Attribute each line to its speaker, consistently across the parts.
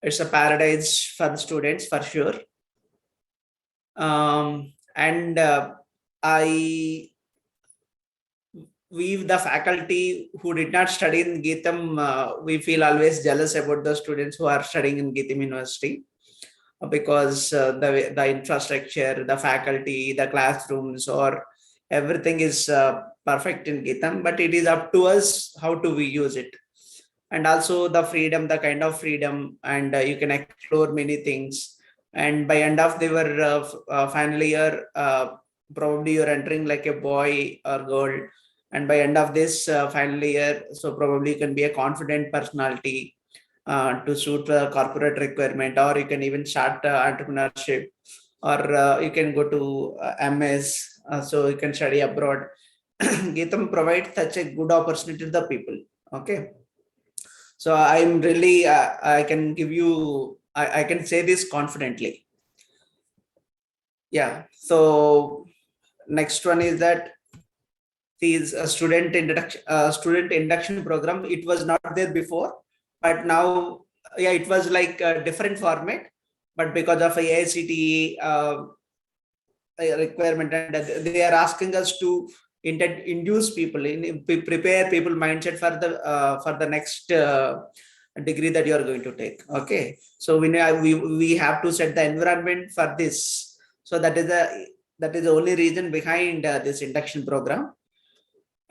Speaker 1: It's a paradise for the students for sure. And we, the faculty who did not study in Geetam, we feel always jealous about the students who are studying in Geetam University, because the infrastructure, the faculty, the classrooms, or everything is perfect in Geetam, but it is up to us how do we use it. And also the freedom, the kind of freedom, and you can explore many things. And by end of their final year, probably you're entering like a boy or girl, and by end of this final year, so probably you can be a confident personality to suit the corporate requirement, or you can even start entrepreneurship, or you can go to MS, so you can study abroad. Geetam provides such a good opportunity to the people. Okay. So I'm really, I can give you, I can say this confidently. Yeah. So next one is that these student induction program. It was not there before, but now, yeah, it was like a different format. But because of AICTE requirement, and they are asking us to induce people, prepare people mindset for the next degree that you are going to take. Okay, so we have to set the environment for this. So that is the only reason behind this induction program.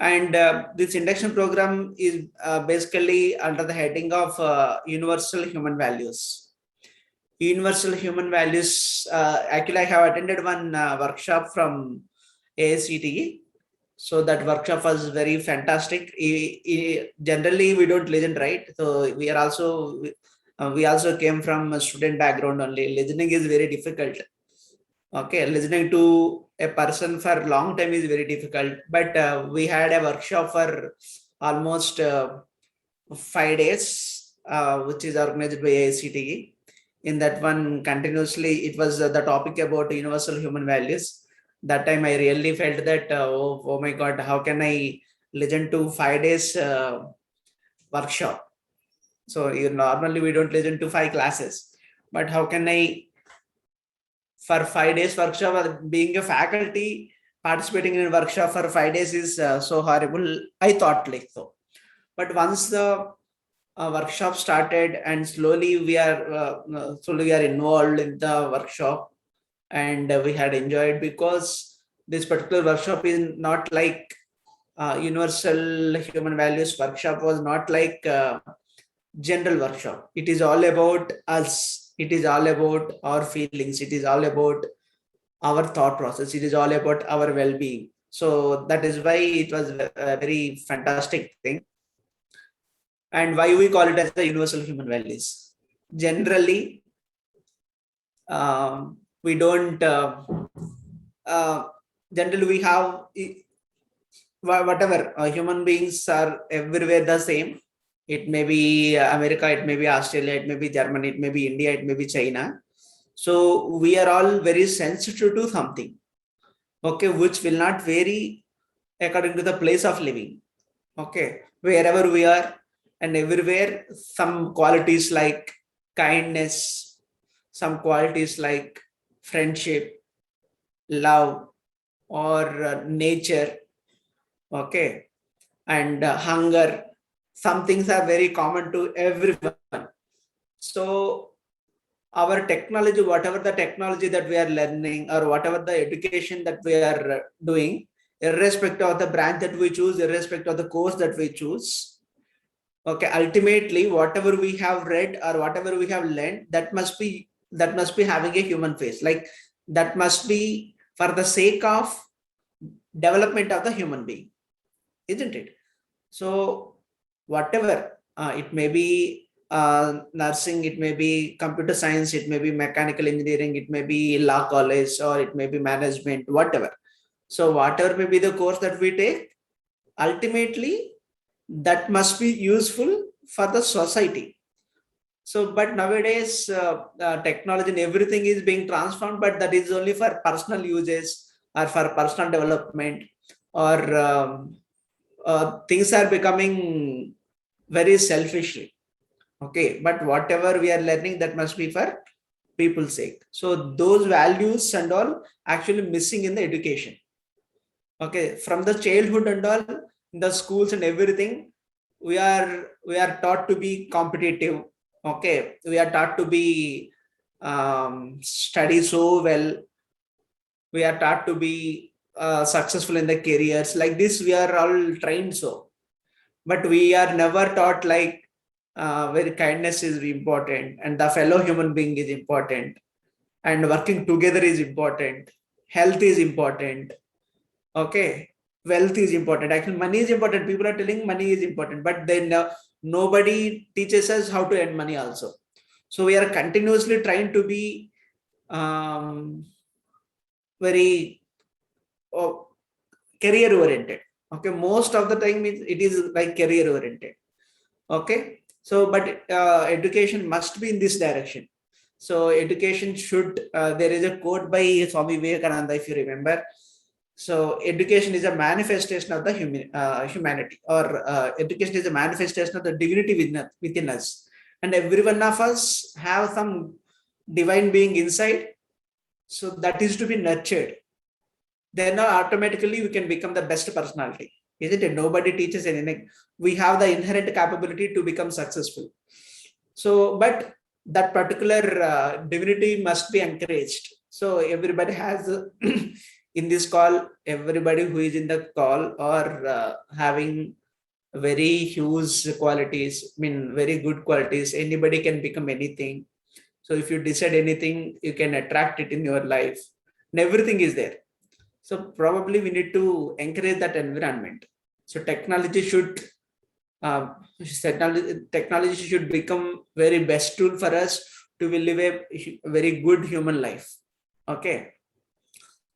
Speaker 1: And this induction program is basically under the heading of universal human values. Universal human values. Actually, I have attended one workshop from AICTE. So that workshop was very fantastic. Generally, we don't listen, right? So we also came from a student background only. Listening is very difficult. Okay, listening to a person for a long time is very difficult. But we had a workshop for almost 5 days, which is organized by AICTE. In that one, continuously, it was the topic about universal human values. That time I really felt that, oh my God, how can I listen to 5 days workshop? So normally we don't listen to 5 classes, but how can I, for 5 days workshop, being a faculty, participating in a workshop for 5 days is so horrible. I thought like so. But once the workshop started, and slowly we are involved in the workshop, and we had enjoyed, because this particular workshop is not like universal human values workshop was not like general workshop. It is all about us. It is all about our feelings. It is all about our thought process. It is all about our well-being. So that is why it was a very fantastic thing. And why we call it as the universal human values. Generally, we don't, generally we have, whatever, human beings are everywhere the same. It may be America, it may be Australia, it may be Germany, it may be India, it may be China. So we are all very sensitive to something, okay, which will not vary according to the place of living. Okay, wherever we are and everywhere, some qualities like kindness, some qualities like friendship, love, or nature, okay, and hunger, some things are very common to everyone. So our technology, whatever the technology that we are learning, or whatever the education that we are doing, irrespective of the branch that we choose, irrespective of the course that we choose, okay, ultimately whatever we have read or whatever we have learned, that must be having a human face. Like, that must be for the sake of development of the human being, isn't it? So whatever, it may be nursing, it may be computer science, it may be mechanical engineering, it may be law college, or it may be management, whatever. So whatever may be the course that we take, ultimately that must be useful for the society. So, but nowadays technology and everything is being transformed, but that is only for personal uses or for personal development, or things are becoming very selfishly. Okay, but whatever we are learning, that must be for people's sake. So those values and all actually missing in the education. Okay, from the childhood and all, in the schools and everything, we are taught to be competitive. Okay, we are taught to be study so well. We are taught to be successful in the careers. Like this, we are all trained so, but we are never taught like where kindness is important and the fellow human being is important and working together is important. Health is important. Okay, wealth is important. Actually, money is important. People are telling money is important, but then nobody teaches us how to earn money also. So we are continuously trying to be very career oriented. Okay, most of the time it is like career oriented. Okay, so but education must be in this direction. So education should, there is a quote by Swami Vivekananda, if you remember. So education is a manifestation of the humanity, or education is a manifestation of the divinity within us. And every one of us have some divine being inside. So that is to be nurtured. Then automatically we can become the best personality. Isn't it? Nobody teaches anything. We have the inherent capability to become successful. So, but that particular divinity must be encouraged. So everybody has in this call, everybody who is in the call or having very huge qualities, I mean very good qualities. Anybody can become anything. So if you decide anything, you can attract it in your life. And everything is there. So probably we need to encourage that environment. So technology should technology should become very best tool for us to live a very good human life. Okay.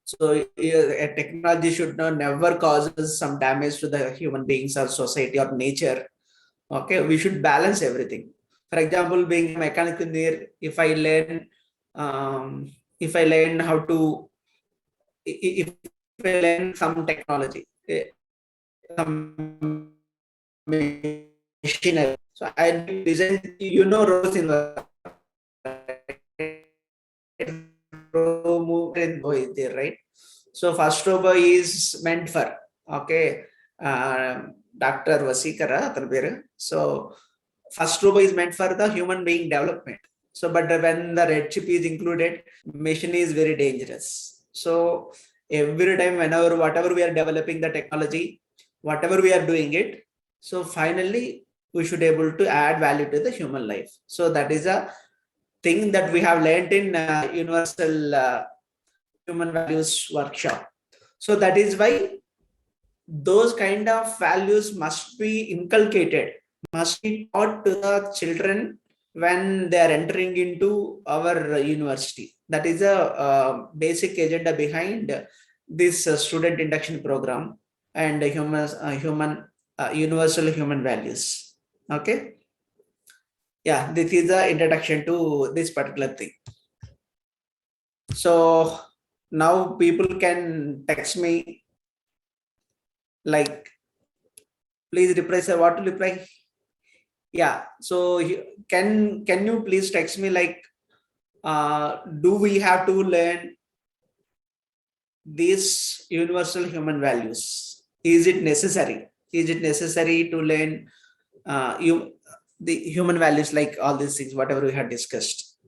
Speaker 1: So a technology should not never causes some damage to the human beings or society or nature. Okay, we should balance everything. For example, being a mechanical engineer, if I learn how to, if I learn some technology, some machinery, so I design, robots in the robo is there, right? So first robo is meant for, okay, Dr. Vasikara, so first robo is meant for the human being development. So, but when the red chip is included, machine is very dangerous. So every time, whenever, whatever we are developing the technology, whatever we are doing it, so finally we should able to add value to the human life. So that is a thing that we have learned in universal human values workshop. So that is why those kind of values must be inculcated, must be taught to the children when they are entering into our university. That is a basic agenda behind this student induction program and universal human values. Okay. Yeah, this is the introduction to this particular thing. So now people can text me like, please reply, sir. What to reply? Yeah. So can you please text me like, do we have to learn these universal human values? Is it necessary? Is it necessary to learn the human values, like all these things, whatever we have discussed?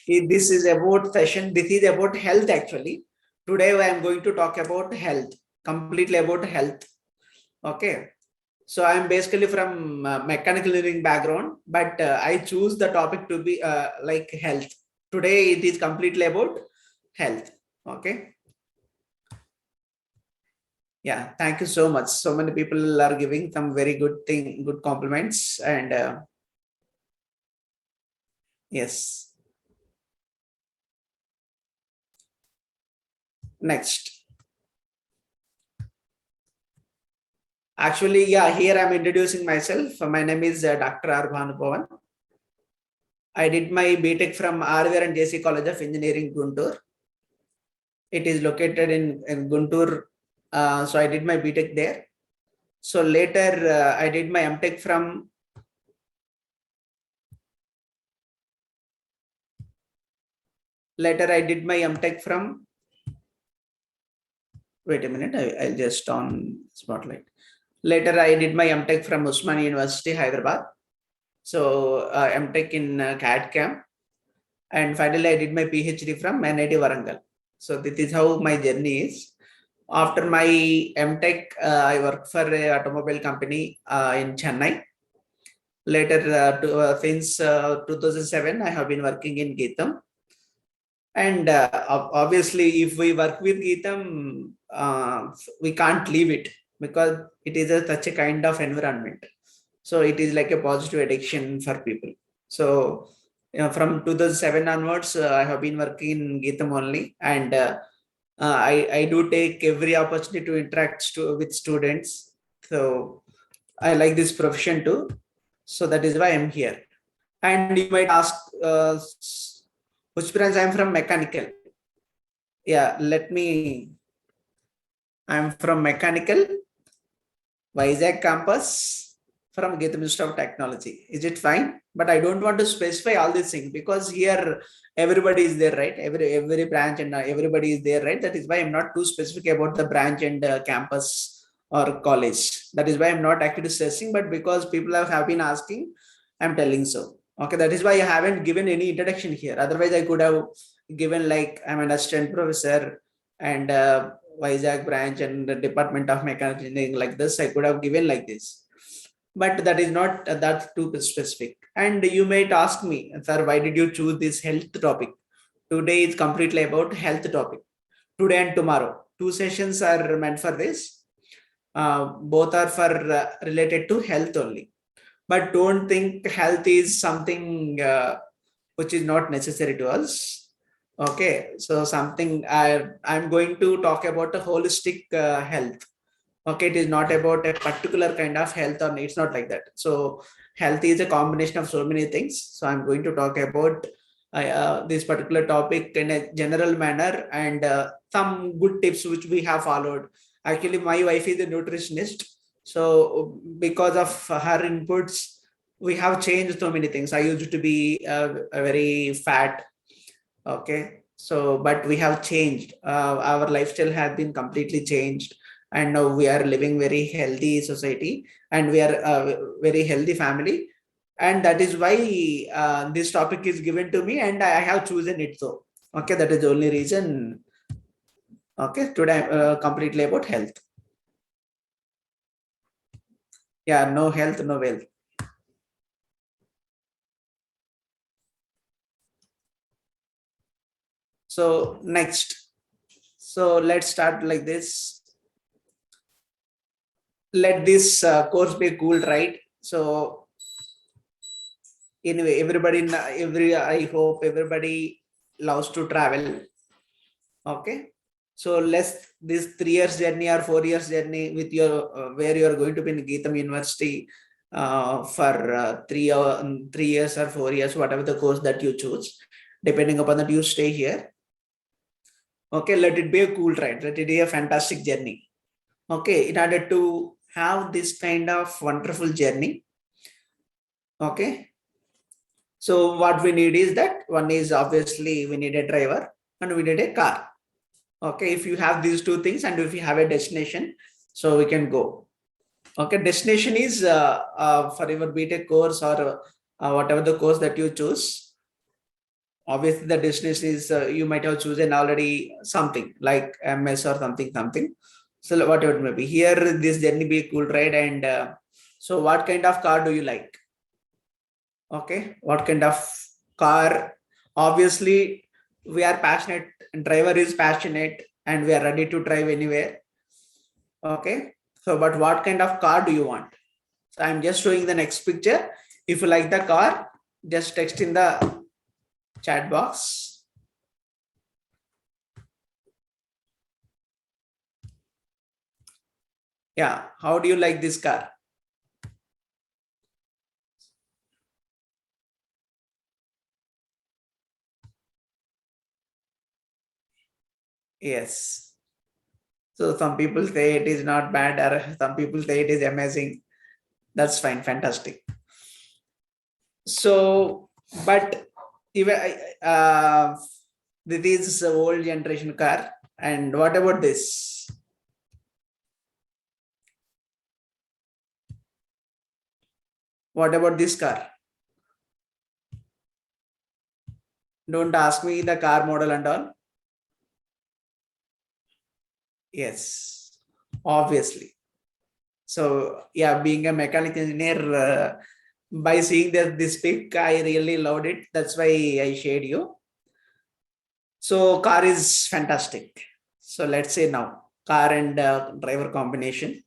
Speaker 1: This is about session. This is about health actually. Today I am going to talk about health, completely about health. Okay. So I'm basically from mechanical engineering background, but I choose the topic to be like health. Today it is completely about health. Okay. Yeah. Thank you so much. So many people are giving some very good compliments, and yes. Next. Actually, yeah, here I'm introducing myself. My name is Dr. R. Bhanupavan. I did my BTech from RVR and JC College of Engineering, Guntur. It is located in Guntur. So I did my BTech there. So later I did my MTech from Later, I did my MTech from, wait a minute, I'll just on spotlight. Later, I did my MTech from Usman University, Hyderabad. So MTech in CAD-CAM. And finally, I did my PhD from NIT Warangal. So this is how my journey is. After my MTech, I worked for an automobile company in Chennai. Later, since 2007, I have been working in Geetham. And obviously, if we work with Geetham, we can't leave it because it is such a kind of environment. So it is like a positive addiction for people. So from 2007 onwards, I have been working in Geetham only. And I do take every opportunity to interact with students. So I like this profession too. So that is why I'm here. And you might ask, which branch? I'm from mechanical. Yeah, I'm from mechanical, Vizag campus, from Geetham Institute of Technology. Is it fine? But I don't want to specify all these things because here everybody is there, right? Every branch and everybody is there, right? That is why I'm not too specific about the branch and campus or college. That is why I'm not actually stressing, but because people have been asking, I'm telling so. Okay, that is why I haven't given any introduction here. Otherwise, I could have given like I'm an assistant professor and Vizag branch and the Department of Mechanical Engineering like this. I could have given like this, but that is not that too specific. And you might ask me, sir, why did you choose this health topic? Today is completely about health topic. Today and tomorrow, two sessions are meant for this. Both are for related to health only. But don't think health is something which is not necessary to us. Okay, so something I'm going to talk about a holistic health. Okay, it is not about a particular kind of health, or it's not like that. So health is a combination of so many things. So I'm going to talk about this particular topic in a general manner, and some good tips which we have followed. Actually, my wife is a nutritionist, so because of her inputs, we have changed so many things. I used to be a very fat. Okay, so but we have changed. Our lifestyle has been completely changed, and now we are living very healthy society, and we are a very healthy family, and that is why this topic is given to me, and I have chosen it. So okay, that is the only reason. Okay, today completely about health. Yeah, no health, no wealth. So next, so let's start like this. Let this course be cool, right? So anyway, I hope everybody loves to travel. Okay, so let's this 3 years journey or 4 years journey with your where you are going to be in Geetham University for 3 years or 4 years, whatever the course that you choose, depending upon that you stay here. Okay, let it be a cool ride. Let it be a fantastic journey. Okay, in order to have this kind of wonderful journey. Okay, so what we need is that one is obviously we need a driver and we need a car. Okay, if you have these two things and if you have a destination, so we can go. Okay, destination is for your BTech course or whatever the course that you choose. Obviously, the destination is you might have chosen already something like MS or something. So whatever it may be. Here, this journey be a cool ride. And so, what kind of car do you like? Okay, what kind of car? Obviously, we are passionate. Driver is passionate, and we are ready to drive anywhere. Okay, so but what kind of car do you want? So I'm just showing the next picture. If you like the car, just text in the chat box. Yeah, how do you like this car? Yes. So some people say it is not bad, or some people say it is amazing. That's fine, fantastic. So, but even This is the old generation car. And what about this? What about this car? Don't ask me the car model and all. Yes, obviously. So yeah, being a mechanical engineer, by seeing this pic, I really loved it. That's why I shared you. So car is fantastic. So let's say now car and driver combination.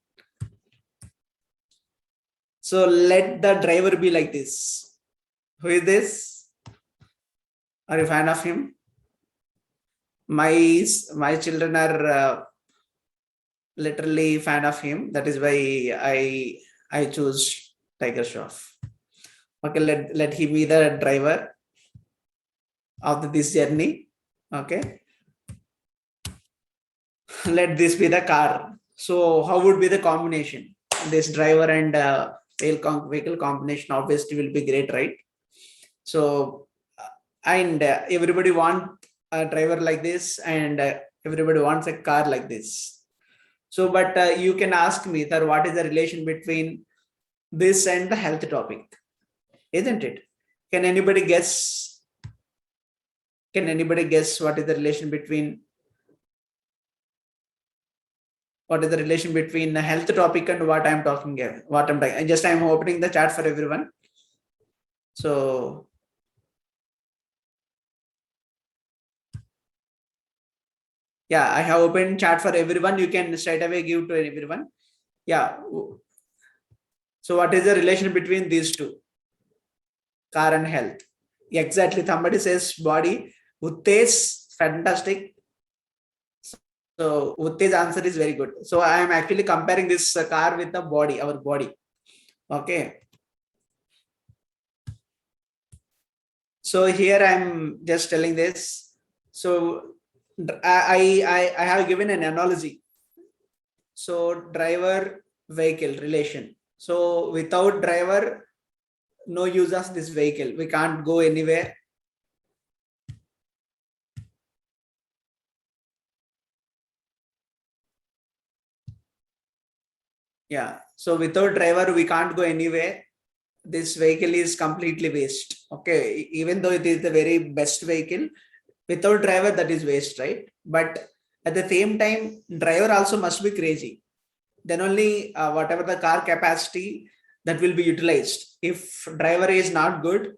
Speaker 1: So let the driver be like this. Who is this? Are you a fan of him? My children are literally fan of him. That is why I choose Tiger Shroff. Okay, let him be the driver of this journey. Okay, let this be the car. So how would be the combination? This driver and vehicle combination obviously will be great, right? So and everybody want a driver like this, and everybody wants a car like this. So, but you can ask me that what is the relation between this and the health topic, isn't it? Can anybody guess? Can anybody guess what is the relation between the health topic and what I'm talking here? What I'm talking? I'm opening the chat for everyone. So yeah, I have opened chat for everyone. You can straight away give to everyone. Yeah. So what is the relation between these two? Car and health. Exactly. Somebody says body. Uttesh, fantastic. So Utte's answer is very good. So I am actually comparing this car with the body, our body. Okay. So here I'm just telling this. So I have given an analogy. So driver vehicle relation. So without driver, no use of this vehicle. We can't go anywhere. Yeah. So without driver, we can't go anywhere. This vehicle is completely waste. Okay. Even though it is the very best vehicle, without driver, that is waste, right? But at the same time, driver also must be crazy. Then only whatever the car capacity that will be utilized. If driver is not good,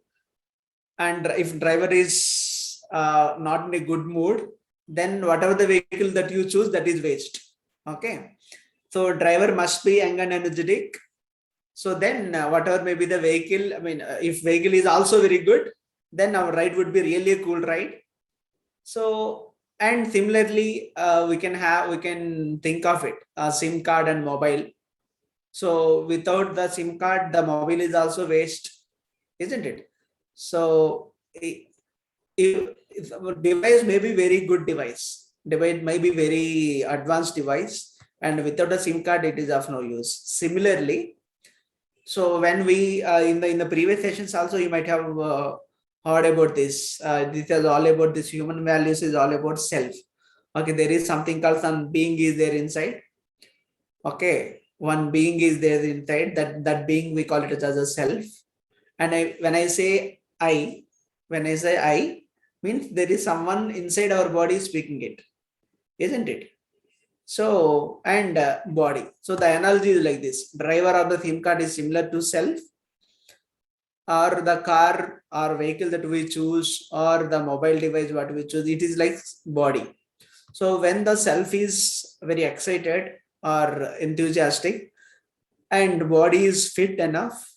Speaker 1: and if driver is not in a good mood, then whatever the vehicle that you choose, that is waste. Okay. So driver must be young and energetic. So then whatever may be the vehicle, I mean, if vehicle is also very good, then our ride would be really a cool ride. So, and similarly, we can think of it, SIM card and mobile. So without the SIM card, the mobile is also waste, isn't it? So if our device may be very good device may be very advanced device, and without a SIM card, it is of no use. Similarly, so when we in the previous sessions also, you might have heard about this. This is all about this human values is all about self. Okay, there is something called some being is there inside. Okay, one being is there inside. That being we call it as a self. And when I say I, means there is someone inside our body speaking it, isn't it? So, and body. So the analogy is like this: driver of the SIM card is similar to self, or the car or vehicle that we choose, or the mobile device what we choose. It is like body. So when the self is very excited or enthusiastic, and body is fit enough,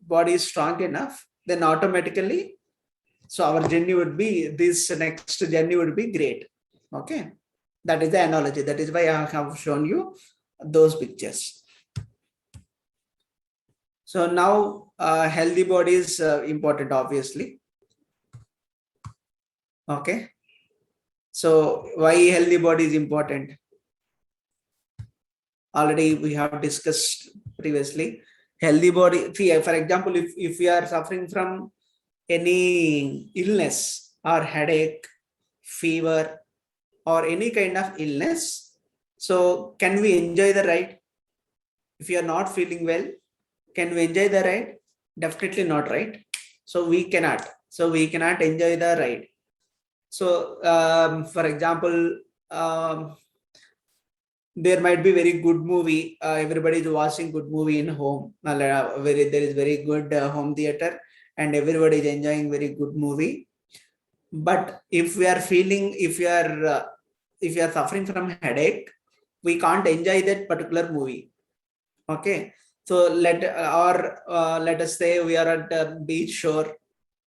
Speaker 1: body is strong enough, then automatically, so our journey would be, this next journey would be great. Okay. That is the analogy. That is why I have shown you those pictures. So now healthy body is important, obviously. Okay. So why healthy body is important? Already we have discussed previously. Healthy body, see, for example, if we are suffering from any illness or headache fever, or any kind of illness, so can we enjoy the ride? If you are not feeling well, can we enjoy the ride? Definitely not, right? So we cannot. So we cannot enjoy the ride. So for example, there might be very good movie. Everybody is watching good movie in home. There is very good home theater, and everybody is enjoying very good movie. But if we are feeling, if you are suffering from headache, we can't enjoy that particular movie. Okay, so let us say we are at the beach shore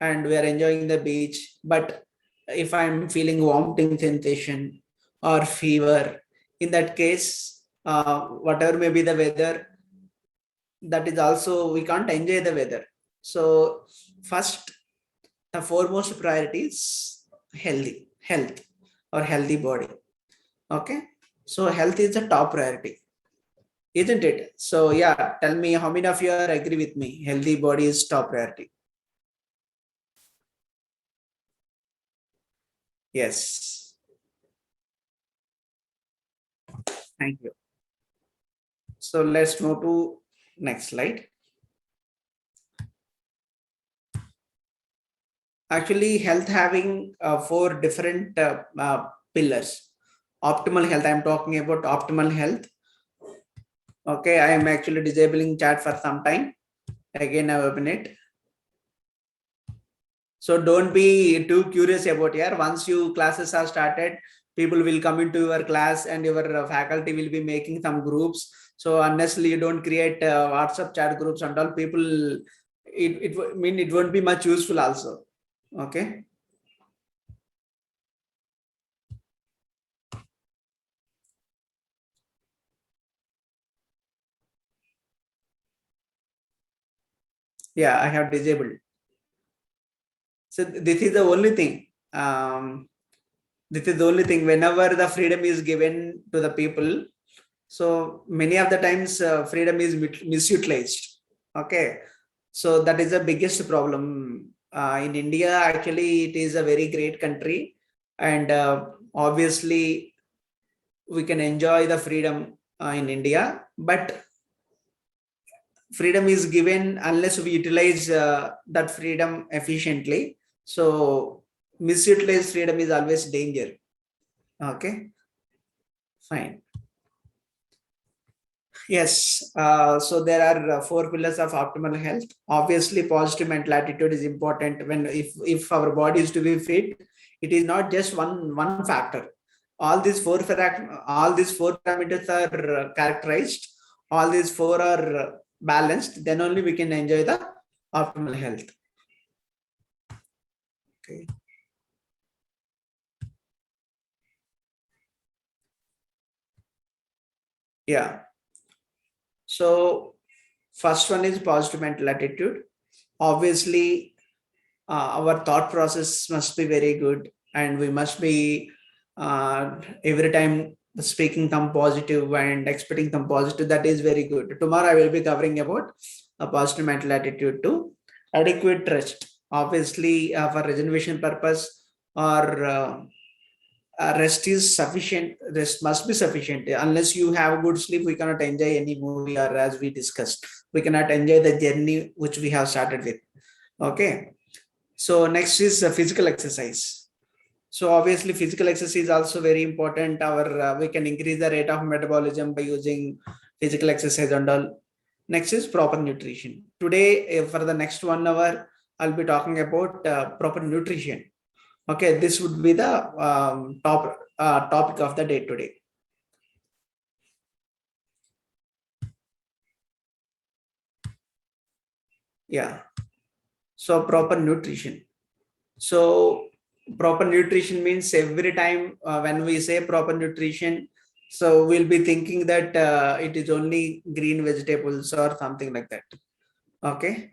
Speaker 1: and we are enjoying the beach, but if I'm feeling vomiting sensation or fever, in that case, whatever may be the weather, that is also, we can't enjoy the weather. So first, the foremost priority is health or healthy body. Okay, so health is the top priority, isn't it? So yeah, tell me how many of you are agree with me? Healthy body is top priority. Yes. Thank you. So let's move to next slide. Actually, health having four different pillars. Optimal health. I'm talking about optimal health. Okay, I am actually disabling chat for some time. Again, I open it. So don't be too curious about here. Once you classes are started, people will come into your class and your faculty will be making some groups. So unless you don't create WhatsApp chat groups and all, people, it won't be much useful also. Okay. Yeah, I have disabled. So this is the only thing. This is the only thing. Whenever the freedom is given to the people, so many of the times freedom is misutilized. Okay, so that is the biggest problem in India. Actually, it is a very great country, and obviously we can enjoy the freedom in India, but freedom is given unless we utilize that freedom efficiently. So misutilized freedom is always danger. Okay, fine. Yes, so there are four pillars of optimal health. Obviously, positive mental attitude is important. When if our body is to be fit, it is not just one factor. All these four parameters are characterized. All these four are balanced. Then only we can enjoy the optimal health. Okay. Yeah. So first one is positive mental attitude. Obviously, our thought process must be very good, and we must be every time speaking some positive and expecting some positive. That is very good. Tomorrow I will be covering about a positive mental attitude too. Adequate rest, obviously, for regeneration purpose, or rest is sufficient. Rest must be sufficient. Unless you have good sleep, we cannot enjoy any movie, or as we discussed, we cannot enjoy the journey which we have started with. Okay, so next is physical exercise. So obviously physical exercise is also very important. We can increase the rate of metabolism by using physical exercise and all. Next is proper nutrition. Today, for the next 1 hour, I'll be talking about proper nutrition. Okay, this would be the topic of the day today. Yeah. So proper nutrition. So proper nutrition means every time when we say proper nutrition, so we'll be thinking that it is only green vegetables or something like that. Okay.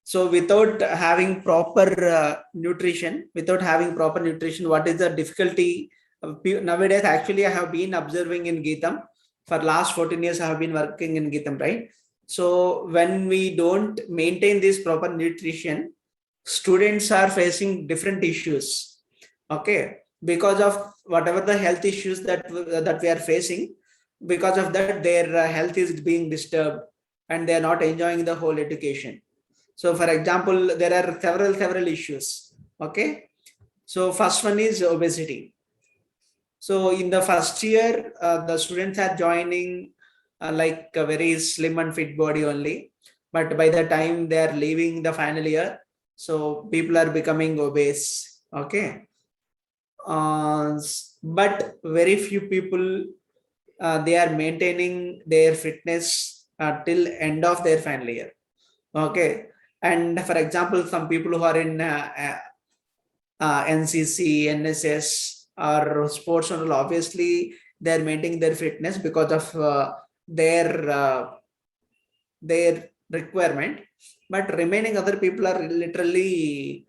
Speaker 1: So without having proper nutrition, what is the difficulty? Nowadays, actually, I have been observing in Geetam. For last 14 years, I have been working in Geetam, right? So when we don't maintain this proper nutrition, students are facing different issues. Okay, because of whatever the health issues that we are facing, because of that their health is being disturbed and they are not enjoying the whole education. So for example, there are several issues. Okay, so first one is obesity. So in the first year, the students are joining like a very slim and fit body only. But by the time they are leaving the final year, so people are becoming obese. Okay. But very few people, they are maintaining their fitness till end of their final year. Okay. And for example, some people who are in NCC, NSS, or sports and all, obviously they're maintaining their fitness because of their their requirement, but remaining other people are literally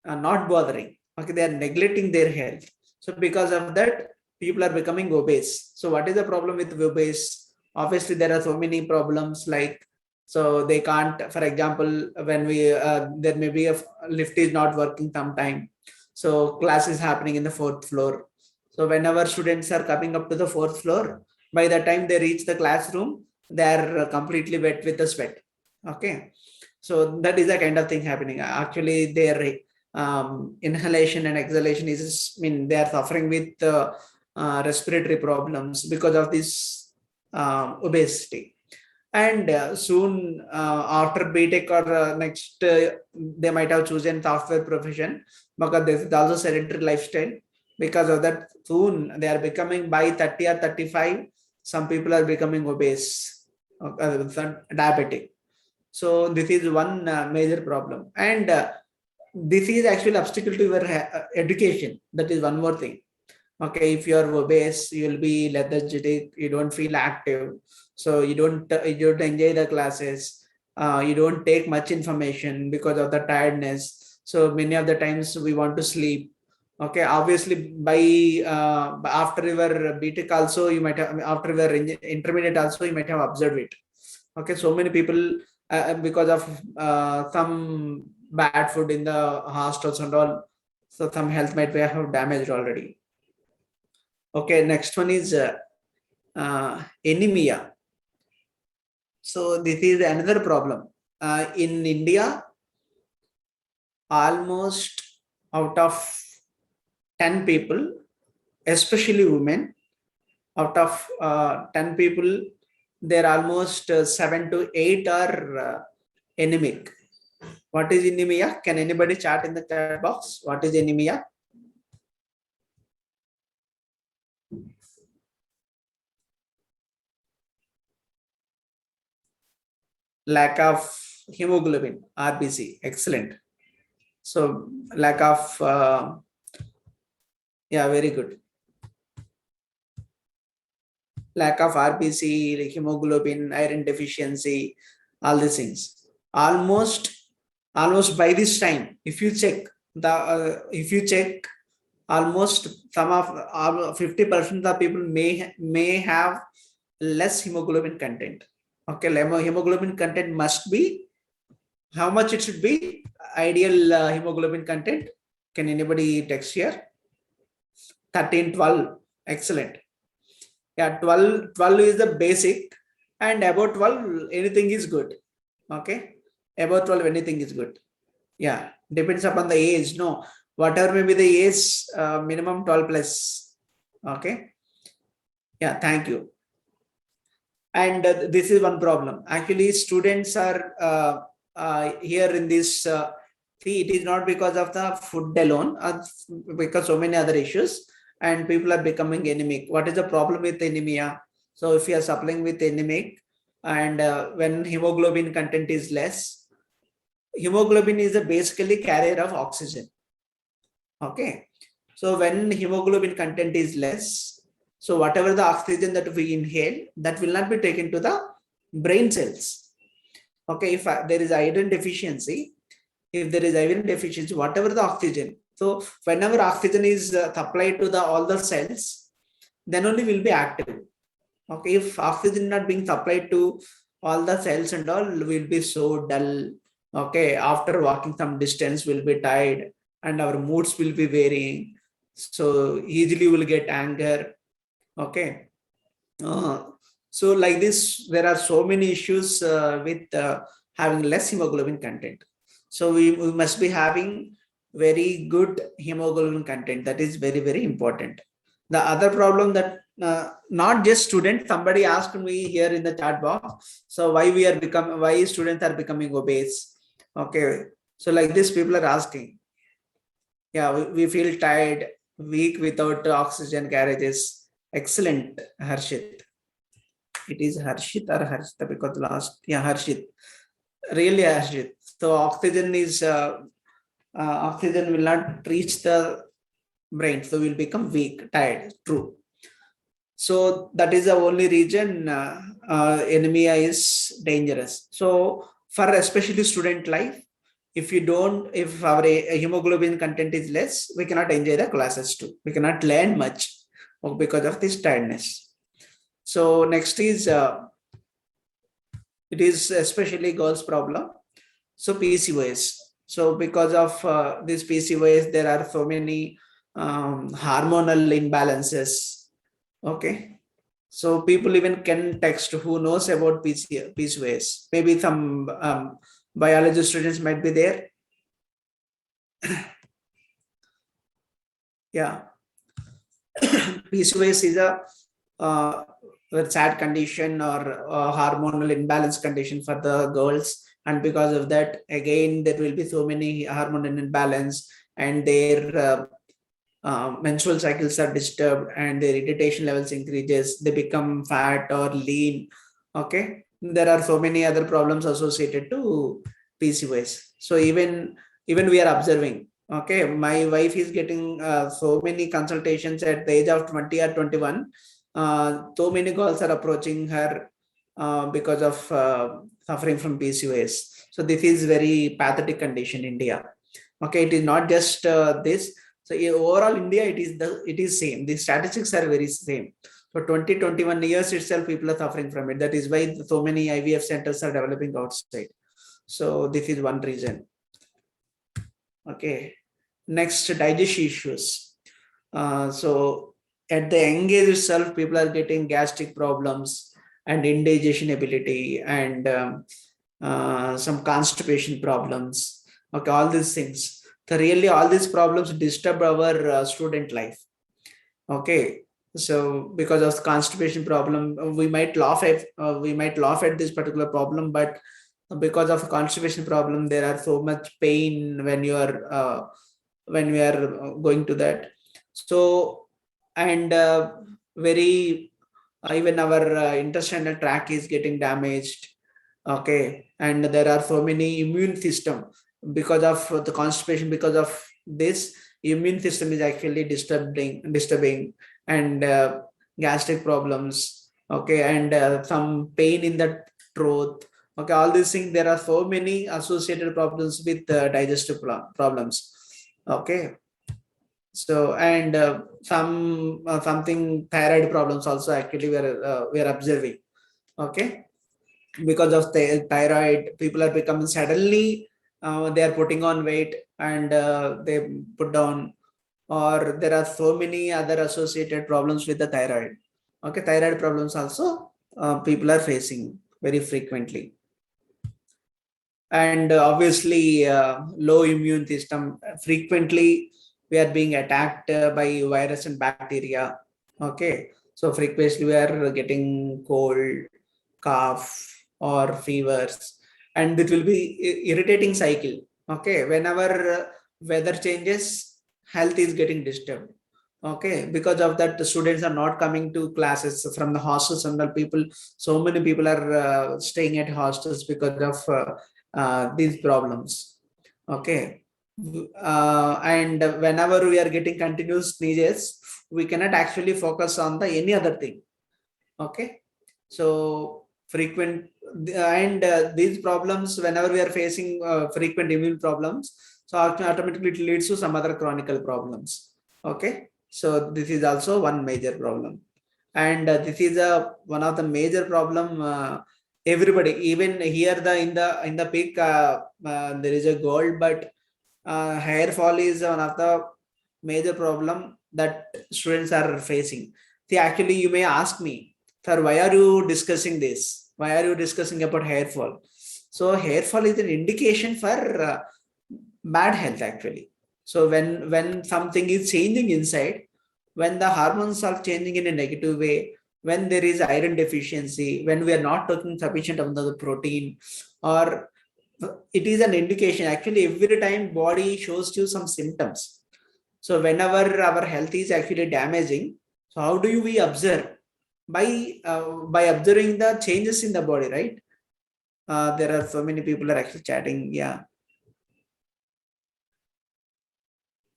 Speaker 1: not bothering. Okay, they are neglecting their health. So because of that, people are becoming obese. So what is the problem with obese? Obviously, there are so many problems, like, so they can't, for example, when we there may be a lift is not working sometime. So class is happening in the fourth floor. So whenever students are coming up to the fourth floor, by the time they reach the classroom, they are completely wet with the sweat. Okay, so that is the kind of thing happening. Actually, their inhalation and exhalation is, I mean, they are suffering with respiratory problems because of this obesity. And soon after BTech or next, they might have chosen software profession, because there is also sedentary lifestyle. Because of that, soon they are becoming, by 30 or 35, some people are becoming obese, diabetic. So this is one major problem. And this is actually obstacle to your education. That is one more thing. Okay, if you are obese, you will be lethargic, you don't feel active, so you don't enjoy the classes, you don't take much information because of the tiredness. So many of the times we want to sleep. Okay, obviously by after your BTech also, you might have, after your intermediate also, you might have observed it. Okay, so many people, because of some bad food in the hostels and all, so some health might be have damaged already. Okay, next one is anemia. So this is another problem. In India, almost out of 10 people, especially women, out of 10 people, there are almost 7 to 8 are anemic. What is anemia? Can anybody chat in the chat box? What is anemia? Lack of hemoglobin, RBC. Excellent. So lack of, yeah, very good. Lack of RBC, like hemoglobin, iron deficiency, all these things. Almost by this time, if you check almost some of 50% of people may have less hemoglobin content. Okay, hemoglobin content must be, how much it should be? Ideal hemoglobin content. Can anybody text here? 13, 12. Excellent. Yeah, 12 is the basic, and about 12, anything is good. Okay, about 12, anything is good. Yeah, depends upon the age. No, whatever may be the age, minimum 12 plus. Okay. Yeah, thank you. And this is one problem. Actually, students are here in this. See, it is not because of the food alone, because so many other issues, and people are becoming anemic. What is the problem with anemia? So if you are suffering with anemic, and when hemoglobin content is less, hemoglobin is a basically carrier of oxygen. Okay, so when hemoglobin content is less, so whatever the oxygen that we inhale, that will not be taken to the brain cells. Okay, if there is iron deficiency, whatever the oxygen, so whenever oxygen is supplied to the all the cells, then only will be active. Okay, if oxygen not being supplied to all the cells and all, will be so dull. Okay, after walking some distance, will be tired, and our moods will be varying. So easily you will get anger. Okay. So like this, there are so many issues with having less hemoglobin content. So we must be having very good hemoglobin content. That is very, very important. The other problem that not just students, somebody asked me here in the chat box, so why students are becoming obese? Okay. So like this, people are asking. Yeah, we feel tired, weak without oxygen carriages. Excellent, Harshit. It is Harshit or Harshita because last, yeah, Harshit. Really Harshit. So oxygen will not reach the brain, so we'll become weak, tired. True. So that is the only reason anemia is dangerous. So for especially student life, if our hemoglobin content is less, we cannot enjoy the classes too. We cannot learn much because of this tiredness. So next is it is especially girls problem. So PCOS. So because of this PCOS, there are so many hormonal imbalances. Okay. So people even can text who knows about PCOS. Maybe some biology students might be there. Yeah. PCOS is uh, a sad condition or a hormonal imbalance condition for the girls. And because of that, again, there will be so many hormonal imbalance and their menstrual cycles are disturbed and their irritation levels increases. They become fat or lean. Okay. There are so many other problems associated to PCOS. So even we are observing. Okay, my wife is getting so many consultations at the age of 20 or 21. So many girls are approaching her because of suffering from PCOS. So this is very pathetic condition in India. Okay, it is not just this. So overall India, it is same. The statistics are very same. So 20-21 years itself, people are suffering from it. That is why so many IVF centers are developing outside. So this is one reason. Okay. Next, digestion issues. So at the young age itself, people are getting gastric problems and indigestion ability and some constipation problems. Okay, all these things. So really, all these problems disturb our student life. Okay, so because of constipation problem, we might laugh at this particular problem, but because of constipation problem, there are so much pain when we are going to that. So and very even our intestinal tract is getting damaged. Okay, and there are so many immune system because of the constipation. Because of this, immune system is actually disturbing and gastric problems. Okay, and some pain in the throat. Okay, all these things, there are so many associated problems with digestive problems. Okay, so and something thyroid problems also actually we are observing. Okay, because of the thyroid, people are becoming suddenly they are putting on weight and they put down, or there are so many other associated problems with the thyroid. Okay, thyroid problems also people are facing very frequently. And obviously low immune system, frequently we are being attacked by virus and bacteria. Okay, so frequently we are getting cold, cough or fevers, and it will be irritating cycle. Okay, whenever weather changes, health is getting disturbed. Okay, because of that, the students are not coming to classes from the hostels, and the people, so many people are staying at hostels because of these problems. Okay, and whenever we are getting continuous sneezes, we cannot actually focus on the any other thing. Okay, so frequent and these problems, whenever we are facing frequent immune problems, so automatically it leads to some other chronic problems. Okay, so this is also one major problem, and this is one of the major problem. Everybody, even here in the peak, there is a gold, but hair fall is one of the major problem that students are facing. See, actually, you may ask me, sir, why are you discussing this? Why are you discussing about hair fall? So hair fall is an indication for bad health actually. So when something is changing inside, when the hormones are changing in a negative way, when there is iron deficiency, when we are not taking sufficient amount of the protein, or it is an indication. Actually, every time body shows you some symptoms. So whenever our health is actually damaging, so how do we observe? By observing the changes in the body, right? There are so many people are actually chatting. Yeah.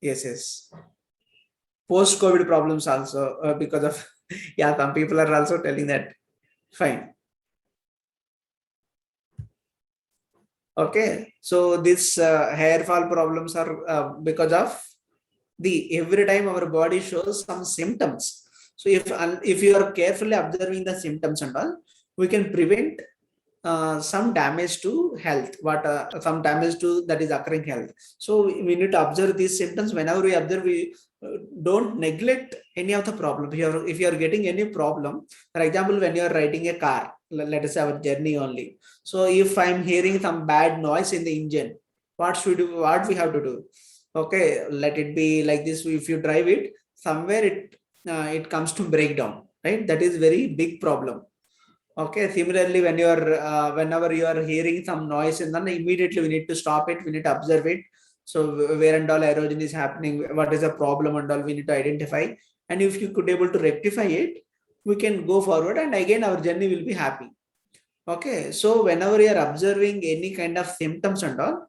Speaker 1: Yes, yes. Post-COVID problems also because of yeah, some people are also telling that. Fine. Okay. So this hair fall problems are because of the every time our body shows some symptoms. So if you are carefully observing the symptoms and all, we can prevent some damage to health, what some damage to that is occurring health. So we need to observe these symptoms. Whenever we observe, we don't neglect any of the problem. If you are getting any problem, for example, when you are riding a car, let us say our journey only. So if I'm hearing some bad noise in the engine, what we have to do? Okay, let it be like this. If you drive it somewhere, it comes to breakdown, right? That is very big problem. Okay, similarly, whenever you are hearing some noise, and then immediately we need to stop it, we need to observe it. So where and all erosion is happening, what is the problem and all we need to identify. And if you could able to rectify it, we can go forward and again our journey will be happy. Okay, so whenever you are observing any kind of symptoms and all,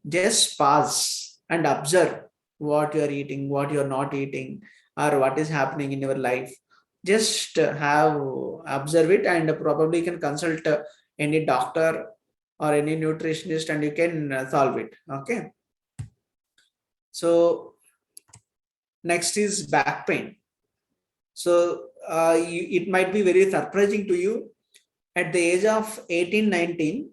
Speaker 1: just pause and observe what you are eating, what you are not eating, or what is happening in your life. Just have observe it, and probably you can consult any doctor or any nutritionist, and you can solve it. Okay. So next is back pain. So it might be very surprising to you. At the age of 18, 19,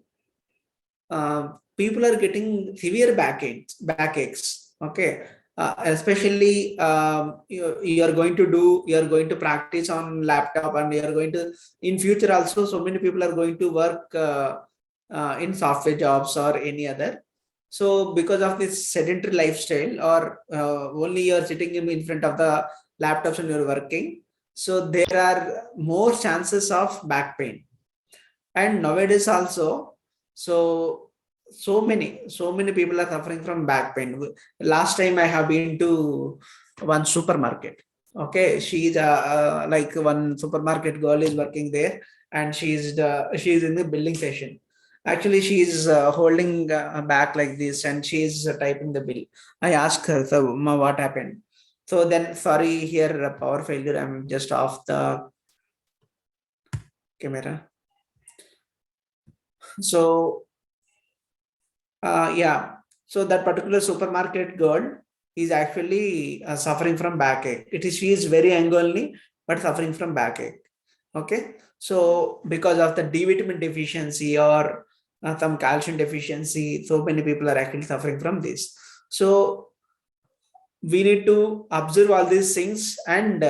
Speaker 1: people are getting severe backaches. Okay. Especially you are going to practice on laptop, and you are going to in future also. So many people are going to work in software jobs or any other. So because of this sedentary lifestyle, or only you are sitting in front of the laptops and you're working, so there are more chances of back pain. And nowadays also, so so many people are suffering from back pain. Last time I have been to one supermarket. Okay, she's like one supermarket girl is working there, and she's in the billing session. Actually, she's holding a bag like this, and she's typing the bill. I asked her, so ma, what happened? So then, sorry, here power failure. I'm just off the camera. So yeah, so that particular supermarket girl is actually suffering from backache. She is very young only, but suffering from backache. Okay, so because of the D vitamin deficiency or some calcium deficiency, so many people are actually suffering from this. So we need to observe all these things, and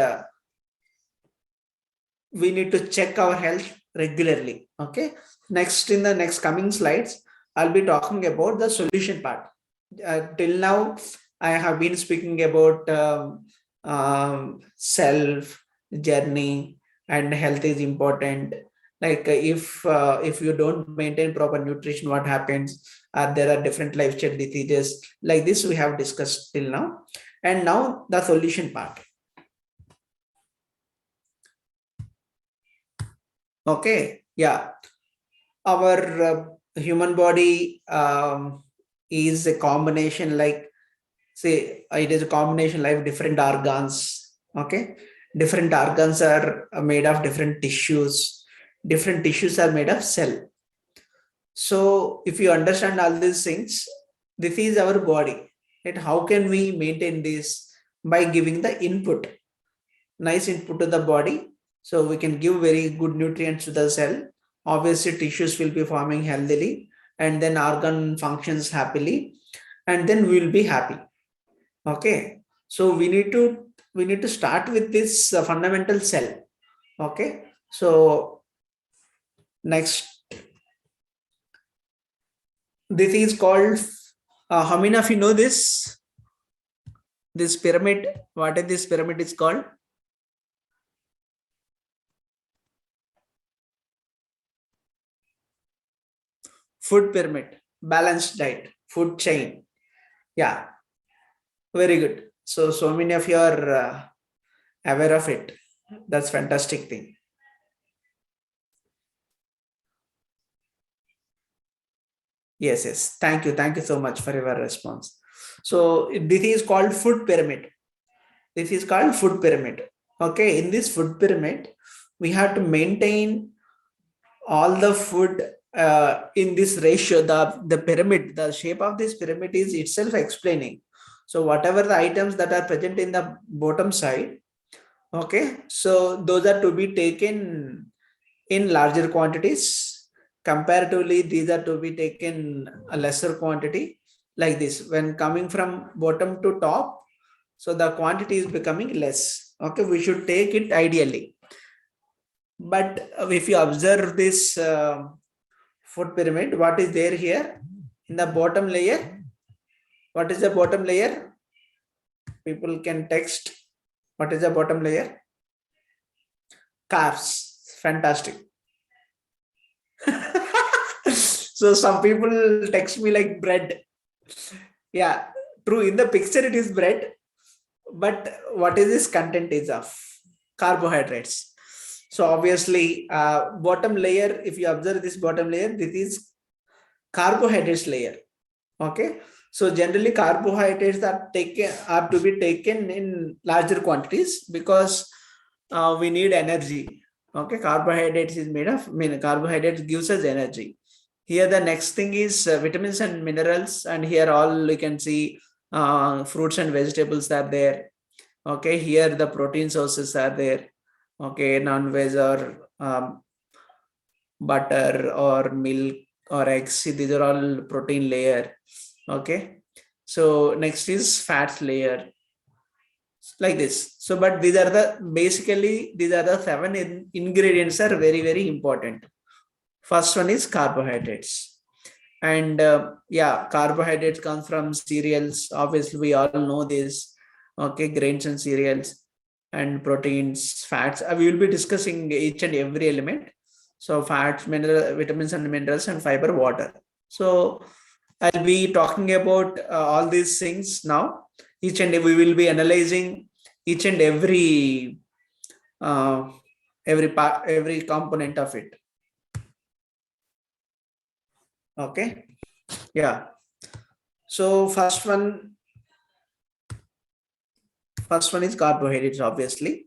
Speaker 1: we need to check our health regularly. Okay, next, in the next coming slides, I'll be talking about the solution part. Till now I have been speaking about self, journey, and health is important. Like if you don't maintain proper nutrition, what happens? There are different lifestyle diseases like this we have discussed till now. And now the solution part. Okay, yeah, our human body is a combination, like, say, it is a combination like different organs. Okay, different organs are made of different tissues. Different tissues are made of cell. So if you understand all these things, this is our body, right? How can we maintain this? By giving the input, nice input to the body. So we can give very good nutrients to the cell. Obviously, tissues will be forming healthily, and then organ functions happily, and then we will be happy. Okay. So we need to start with this fundamental cell. Okay. So next, this is called, how many of you know this pyramid? What is this pyramid is called? Food pyramid, balanced diet, food chain. Yeah, very good. So many of you are aware of it. That's fantastic thing. Yes. Thank you so much for your response. So this is called food pyramid. This is called food pyramid. Okay, in this food pyramid, we have to maintain all the food in this ratio. The pyramid, the shape of this pyramid is itself explaining. So whatever the items that are present in the bottom side, okay, so those are to be taken in larger quantities. Comparatively, these are to be taken a lesser quantity, like this. When coming from bottom to top, so the quantity is becoming less. Okay, we should take it ideally. But if you observe this food pyramid, what is there here in the bottom layer? What is the bottom layer? People can text. What is the bottom layer? Carbs. Fantastic. So some people text me like bread. Yeah, true. In the picture, it is bread. But what is this content is of? Carbohydrates. So obviously, bottom layer, if you observe this bottom layer, this is carbohydrates layer. Okay. So generally carbohydrates are to be taken in larger quantities because we need energy. Okay. Carbohydrates is made of, carbohydrates gives us energy. Here the next thing is vitamins and minerals, and here all you can see fruits and vegetables are there. Okay, here the protein sources are there. Okay, non-veg or butter or milk or eggs. These are all protein layer. Okay, so next is fats layer, like this. So, but these are the basically these are the seven ingredients are very important. First one is carbohydrates. And yeah, carbohydrates come from cereals. Obviously, we all know this. Okay, grains and cereals, and proteins, fats. We will be discussing each and every element. So fats, mineral, vitamins and minerals, and fiber, water. So I'll be talking about all these things now. Each and we will be analyzing each and uh, every part, every component of it. Okay. Yeah. So first one is carbohydrates, obviously.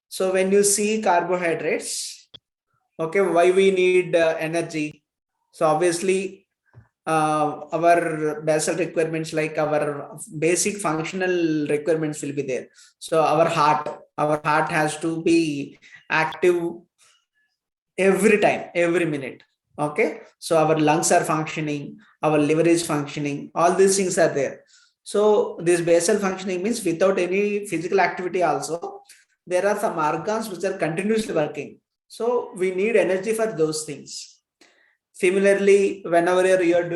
Speaker 1: So when you see carbohydrates, okay, why we need energy? So obviously, our basal requirements, like our basic functional requirements will be there. So our heart has to be active every time, every minute. Okay, so our lungs are functioning, our liver is functioning, all these things are there. So this basal functioning means without any physical activity also, there are some organs which are continuously working. So we need energy for those things. Similarly, whenever you are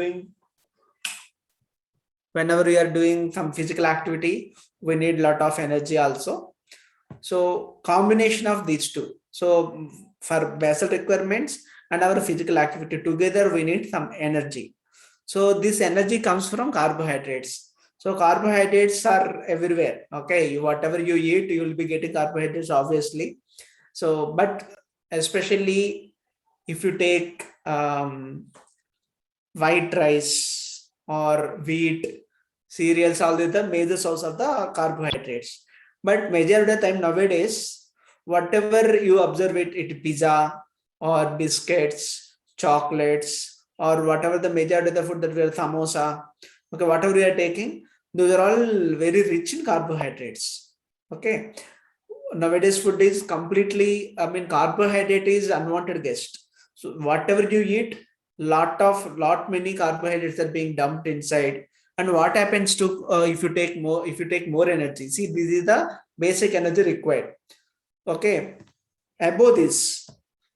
Speaker 1: doing some physical activity, we need a lot of energy also. So combination of these two. So for basal requirements and our physical activity together, we need some energy. So this energy comes from carbohydrates. So carbohydrates are everywhere. Okay, whatever you eat, you will be getting carbohydrates, obviously. So, but especially if you take white rice or wheat, cereals, all these are the major source of the carbohydrates. But majority of the time nowadays, whatever you observe it pizza or biscuits, chocolates, or whatever the majority of the food that we are samosa, okay, whatever we are taking, those are all very rich in carbohydrates. Okay. Nowadays food is completely, carbohydrate is unwanted guest. So whatever you eat, lot many carbohydrates are being dumped inside, And what happens to if you take more energy? See, this is the basic energy required. Okay, above this,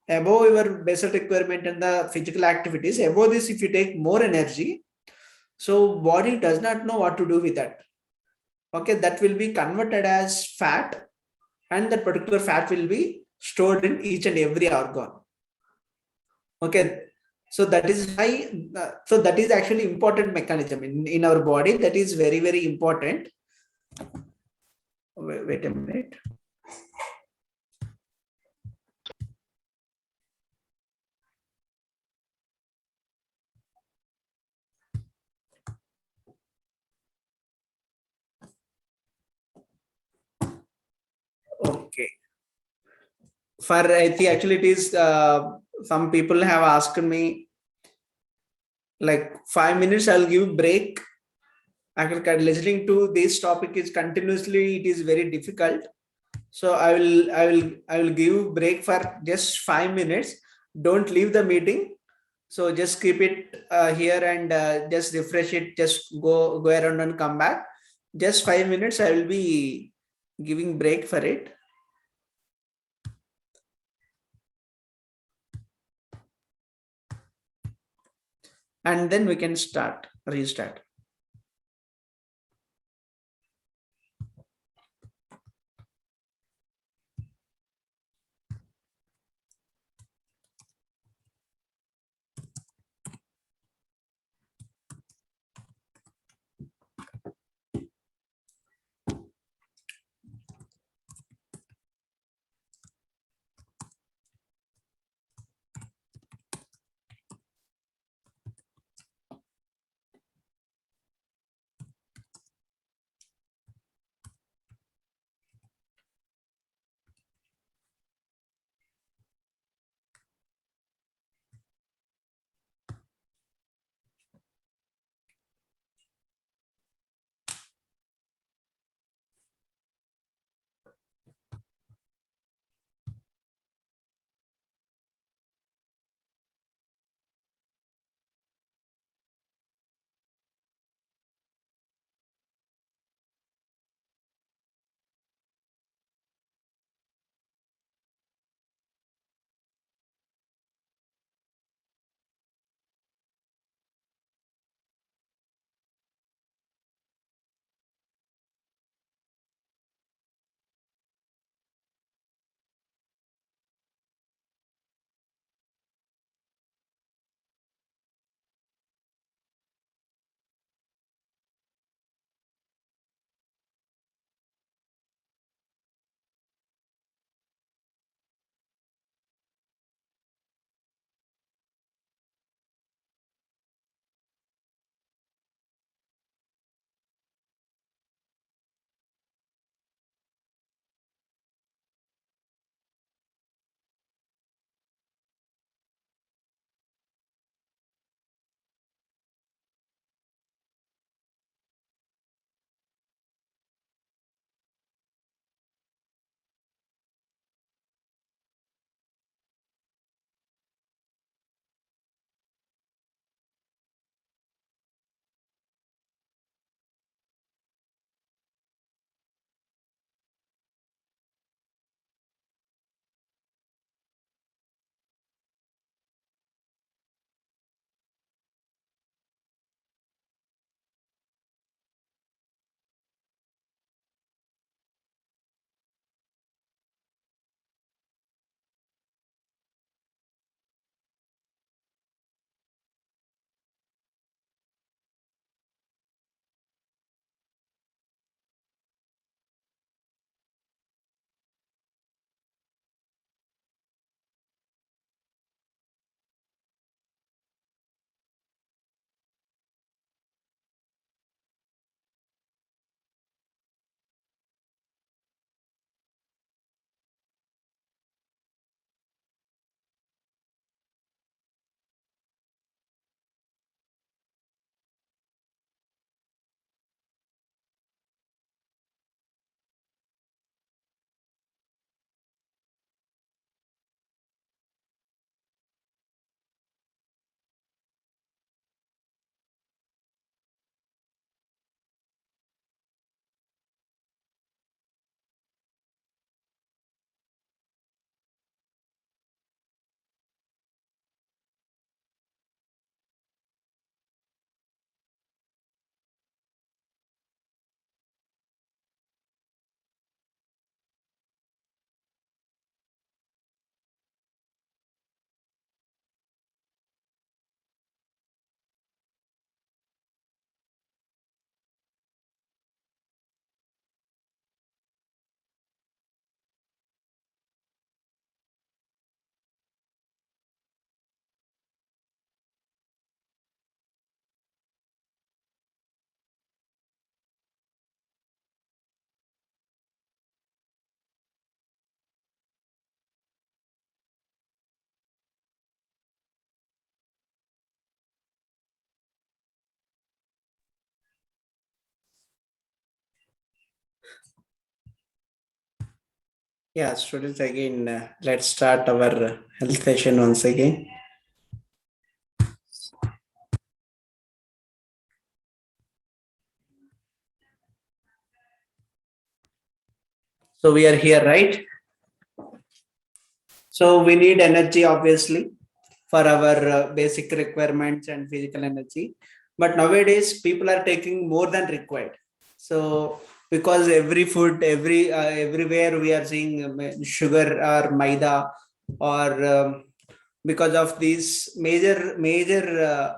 Speaker 1: above your basic requirement and the physical activities, above this, if you take more energy, so body does not know what to do with that. Okay, that will be converted as fat, and that particular fat will be stored in each and every organ. Okay, so that is why so that is actually important mechanism in our body. That is very, very important. Wait a minute. Okay, for I think actually it is some people have asked me like 5 minutes I'll give break. Actually, listening to this topic is continuously, it is very difficult. So I will give break for just 5 minutes. Don't leave the meeting. So just keep it here and just refresh it. Just go around and come back. Just 5 minutes. I will be giving break for it. And then we can restart. Yeah, students, again, let's start our health session once again. So we are here, right? So we need energy, obviously, for our basic requirements and physical energy. But nowadays, people are taking more than required. So because every food, everywhere we are seeing sugar or maida, or because of these major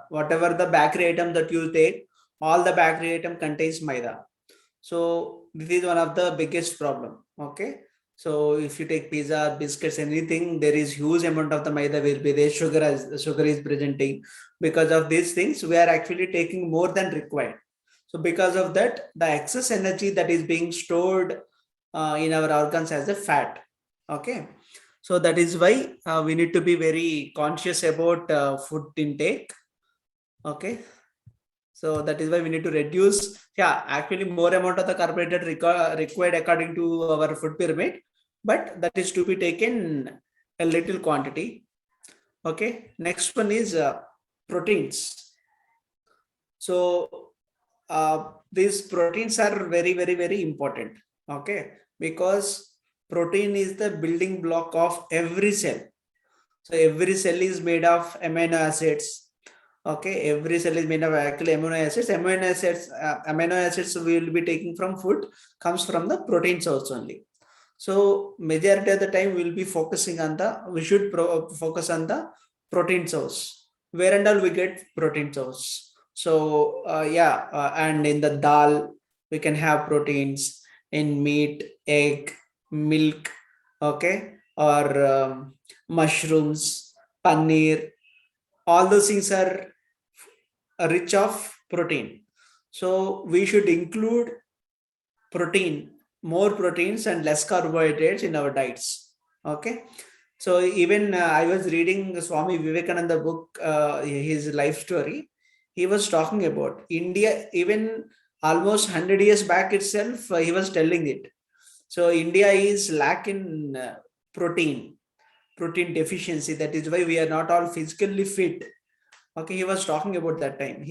Speaker 1: whatever the bakery item that you take, all the bakery item contains maida. So this is one of the biggest problem. Okay. So if you take pizza, biscuits, anything, there is huge amount of the maida will be there. Sugar is presenting. Because of these things, we are actually taking more than required. So because of that, the excess energy that is being stored in our organs as a fat. Okay. So that is why we need to be very conscious about food intake. Okay. So that is why we need to reduce, yeah, actually more amount of the carbohydrate required according to our food pyramid, but that is to be taken a little quantity. Okay. Next one is proteins. So these proteins are very important. Okay. Because protein is the building block of every cell. So every cell is made of amino acids. Okay, every cell is made of actually amino acids. Amino acids we will be taking from food comes from the protein source only. So majority of the time we will be focusing on we should focus on the protein source. Where and all we get protein source. So yeah, and in the dal we can have proteins, in meat, egg, milk, okay, or mushrooms, paneer. All those things are rich of protein. So we should include protein, more proteins and less carbohydrates in our diets. Okay. So even I was reading Swami Vivekananda book, his life story. He was talking about India, even almost 100 years back itself, he was telling it. So India is lacking protein deficiency. That is why we are not all physically fit. Okay, he was talking about that time.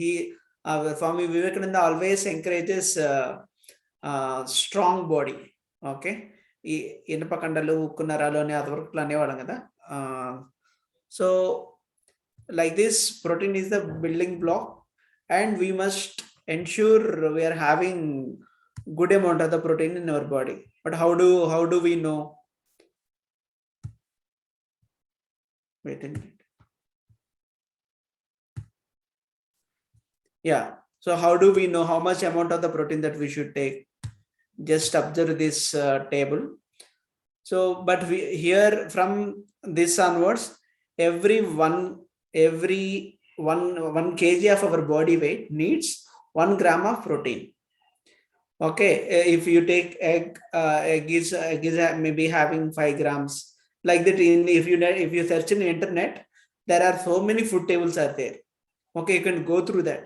Speaker 1: Swami Vivekananda always encourages strong body. Okay, ఈ ఇనుప కండలు ఉక్కు నరాలు అనే అదవరకు అనేవాళ్ళం కదా. So like this, protein is the building block, and we must ensure we are having good amount of the protein in our body. But how do we know? Wait a minute. Yeah. So how do we know how much amount of the protein that we should take? Just observe this table. So, but here from this onwards, every one kg of our body weight needs 1 gram of protein. Okay, if you take egg is maybe having 5 grams. Like that, if you search in the internet, there are so many food tables are there. Okay, you can go through that.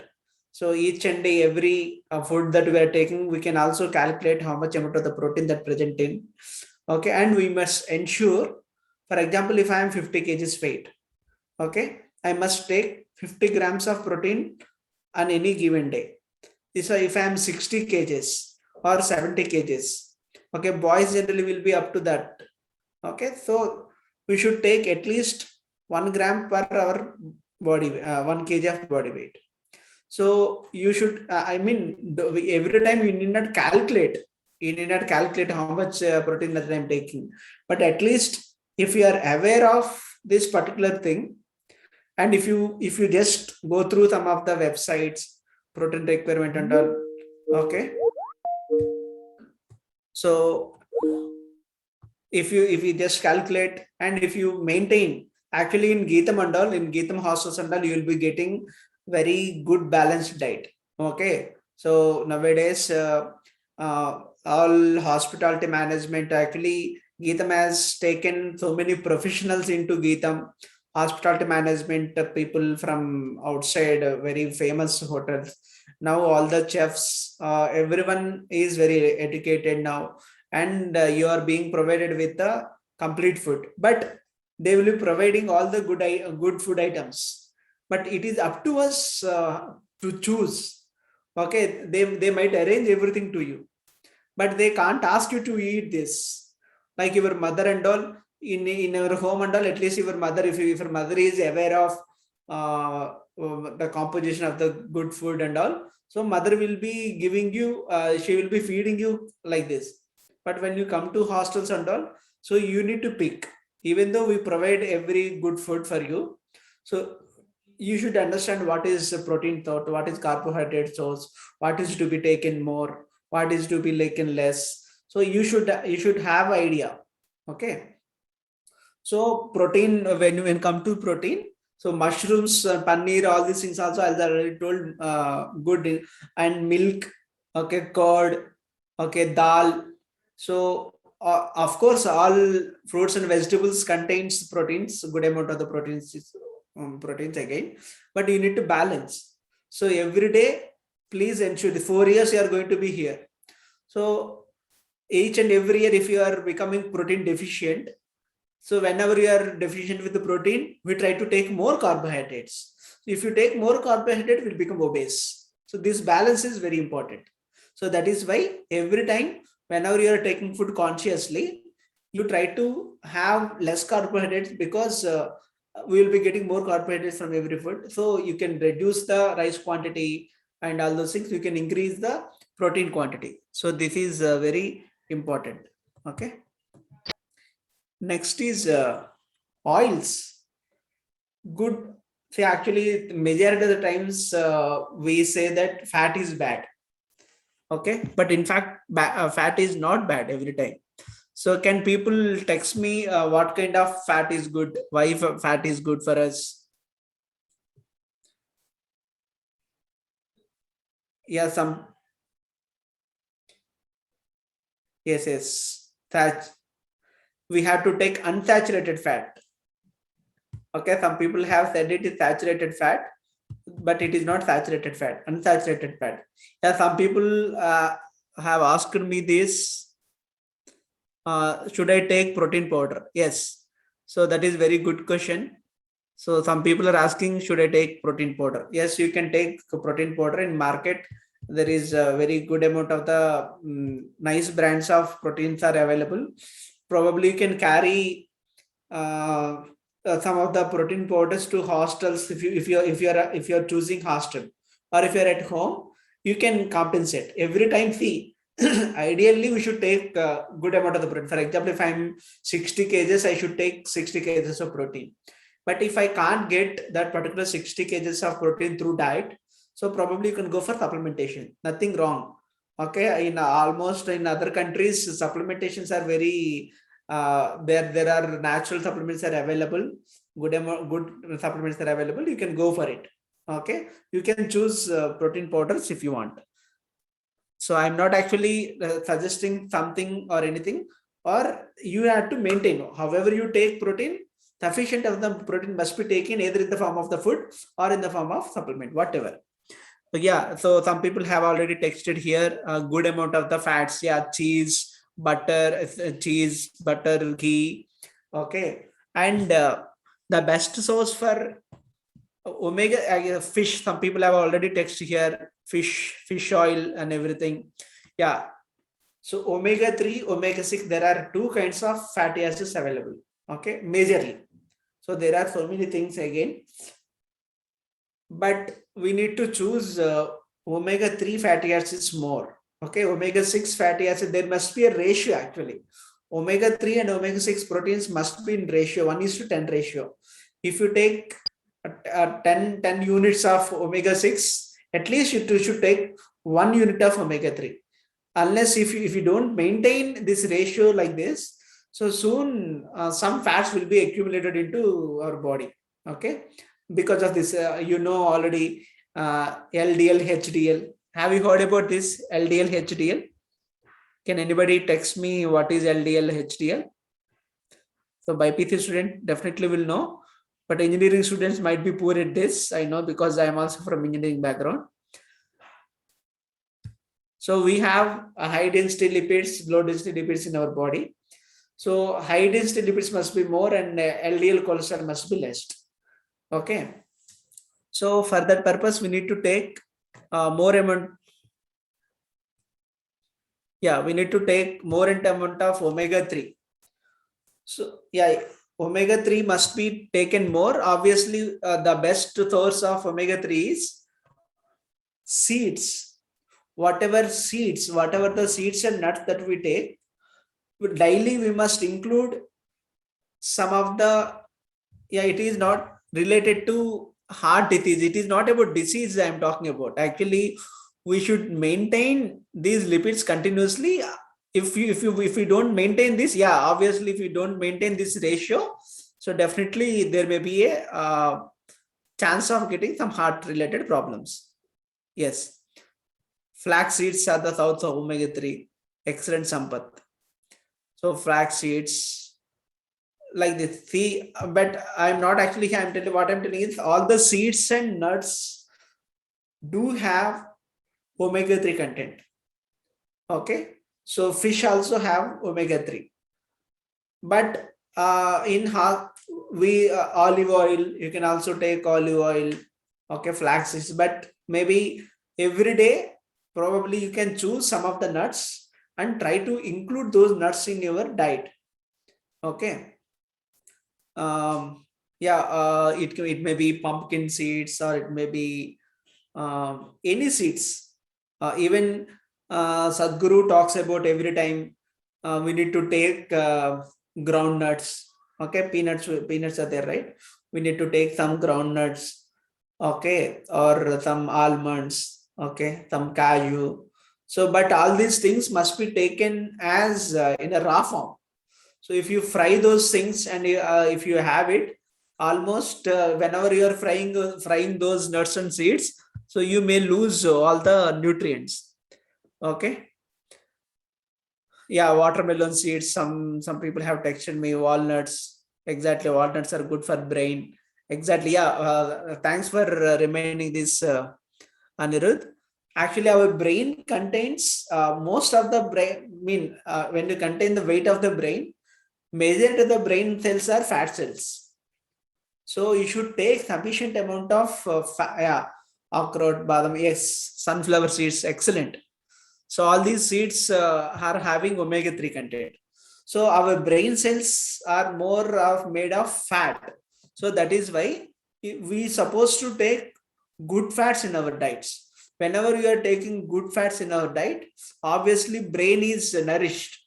Speaker 1: So each and every food that we are taking, we can also calculate how much amount of the protein that present in. Okay, and we must ensure, for example, if I am 50 kgs weight, okay, I must take 50 grams of protein on any given day. So if I am 60 kgs or 70 kgs, okay, boys generally will be up to that. Okay, so we should take at least 1 gram per our body, 1 kg of body weight. So you should, every time you need not calculate. You need not calculate how much protein that I'm taking. But at least if you are aware of this particular thing, and if you just go through some of the websites, protein requirement and all, okay. So if you just calculate and if you maintain, actually in Geetam and all, in Geetam hostels and all, you will be getting very good balanced diet. Okay, so nowadays all hospitality management, actually Geetam has taken so many professionals into Geetam. hospitality management people from outside very famous hotels. Now all the chefs, everyone is very educated now, and you are being provided with the complete food. But they will be providing all the good food items. But it is up to us to choose. Okay, they might arrange everything to you, but they can't ask you to eat this. Like your mother and all, in your home and all, at least your mother, if your mother is aware of the composition of the good food and all, so mother will be giving you, she will be feeding you like this. But when you come to hostels and all, so you need to pick. Even though we provide every good food for you, so you should understand what is protein thought, what is carbohydrate source, what is to be taken more, what is to be taken less. So you should have idea. Okay. So protein, when come to protein, so mushrooms, paneer, all these things also, as I already told, good. And milk, okay, curd, okay, dal. So of course, all fruits and vegetables contains proteins, good amount of the proteins, proteins again, but you need to balance. So every day, please ensure the 4 years you are going to be here. So each and every year, if you are becoming protein deficient, so whenever you are deficient with the protein, we try to take more carbohydrates. If you take more carbohydrate, will become obese. So this balance is very important. So that is why every time, whenever you are taking food consciously, you try to have less carbohydrates, because we will be getting more carbohydrates from every food. So you can reduce the rice quantity and all those things. You can increase the protein quantity. So this is very important. Okay. Next is oils. Good. See, actually, majority of the times we say that fat is bad. Okay, but in fact, fat is not bad every time. So, can people text me what kind of fat is good? Why fat is good for us? Yeah, some. Yes. That we have to take unsaturated fat. Okay, some people have said it is saturated fat, but it is not saturated fat, unsaturated fat. Yeah, some people have asked me this, should I take protein powder? Yes. So that is very good question. So some people are asking, should I take protein powder? Yes, you can take protein powder in market. There is a very good amount of the nice brands of proteins are available. Probably you can carry some of the protein powders to hostels. If you're choosing hostel, or if you're at home, you can compensate every time. See, ideally we should take a good amount of the protein. For example, if I'm 60 kgs, I should take 60 kgs of protein. But if I can't get that particular 60 kgs of protein through diet, so probably you can go for supplementation. Nothing wrong. Okay, in almost in other countries, supplementations are very there are natural supplements are available. Good supplements are available. You can go for it. Okay, you can choose protein powders if you want. So I'm not actually suggesting something or anything, or you have to maintain. However, you take protein, sufficient of the protein must be taken either in the form of the food or in the form of supplement, whatever. So yeah, so some people have already texted here a good amount of the fats. Yeah, cheese, butter, ghee. Okay, and the best source for omega fish. Some people have already texted here fish oil and everything. Yeah, so omega 3, omega 6. There are two kinds of fatty acids available. Okay, majorly. So there are so many things again, but we need to choose omega 3 fatty acids more. Okay, omega 6 fatty acid, there must be a ratio actually. Omega 3 and omega 6 proteins must be in ratio 1:10 ratio. If you take 10 units of omega 6, at least you should take 1 unit of omega 3. Unless if you don't maintain this ratio like this, so soon some fats will be accumulated into our body. Okay, because of this, already, LDL, HDL. Have you heard about this LDL, HDL? Can anybody text me what is LDL, HDL? So BPC student definitely will know. but engineering students might be poor at this. I know, because I am also from engineering background. So we have a high density lipids, low density lipids in our body. So high density lipids must be more and LDL cholesterol must be less. Okay. So for that purpose, we need to take more amount. Yeah, we need to take more amount of omega-3. So yeah, omega-3 must be taken more. Obviously, the best source of omega-3 is seeds. Whatever the seeds and nuts that we take, daily we must include some of the, yeah, it is not related to heart disease. It is not about disease I am talking about. Actually, we should maintain these lipids continuously. If you don't maintain this, yeah, obviously if you don't maintain this ratio, so definitely there may be a chance of getting some heart related problems. Yes, flax seeds are the source of omega-3. Excellent, Sampath. So flax seeds, like this. See, but I'm not actually, I'm telling, what I'm telling is all the seeds and nuts do have omega-3 content. Okay. So fish also have omega-3. But in how we olive oil, you can also take olive oil, okay, flax seeds, but maybe every day, probably you can choose some of the nuts and try to include those nuts in your diet. Okay. Yeah, it may be pumpkin seeds, or it may be any seeds. Even Sadhguru talks about every time we need to take ground nuts. Okay, peanuts are there, right? We need to take some ground nuts, okay, or some almonds, okay, some cashew. So, but all these things must be taken as in a raw form. So if you fry those things and if you have it, almost whenever you are frying those nuts and seeds, so you may lose all the nutrients. Okay. Yeah, watermelon seeds. Some people have texted me walnuts. Exactly, walnuts are good for brain. Exactly. Yeah. Thanks for reminding this, Anirudh. Actually, our brain contains most of the brain. I mean, when you contain the weight of the brain, majority of the brain cells are fat cells. So you should take sufficient amount of yeah, akrout, badam, yes, sunflower seeds, excellent. So all these seeds are having omega-3 content. So our brain cells are more of made of fat. So that is why we supposed to take good fats in our diets. Whenever we are taking good fats in our diet, obviously brain is nourished.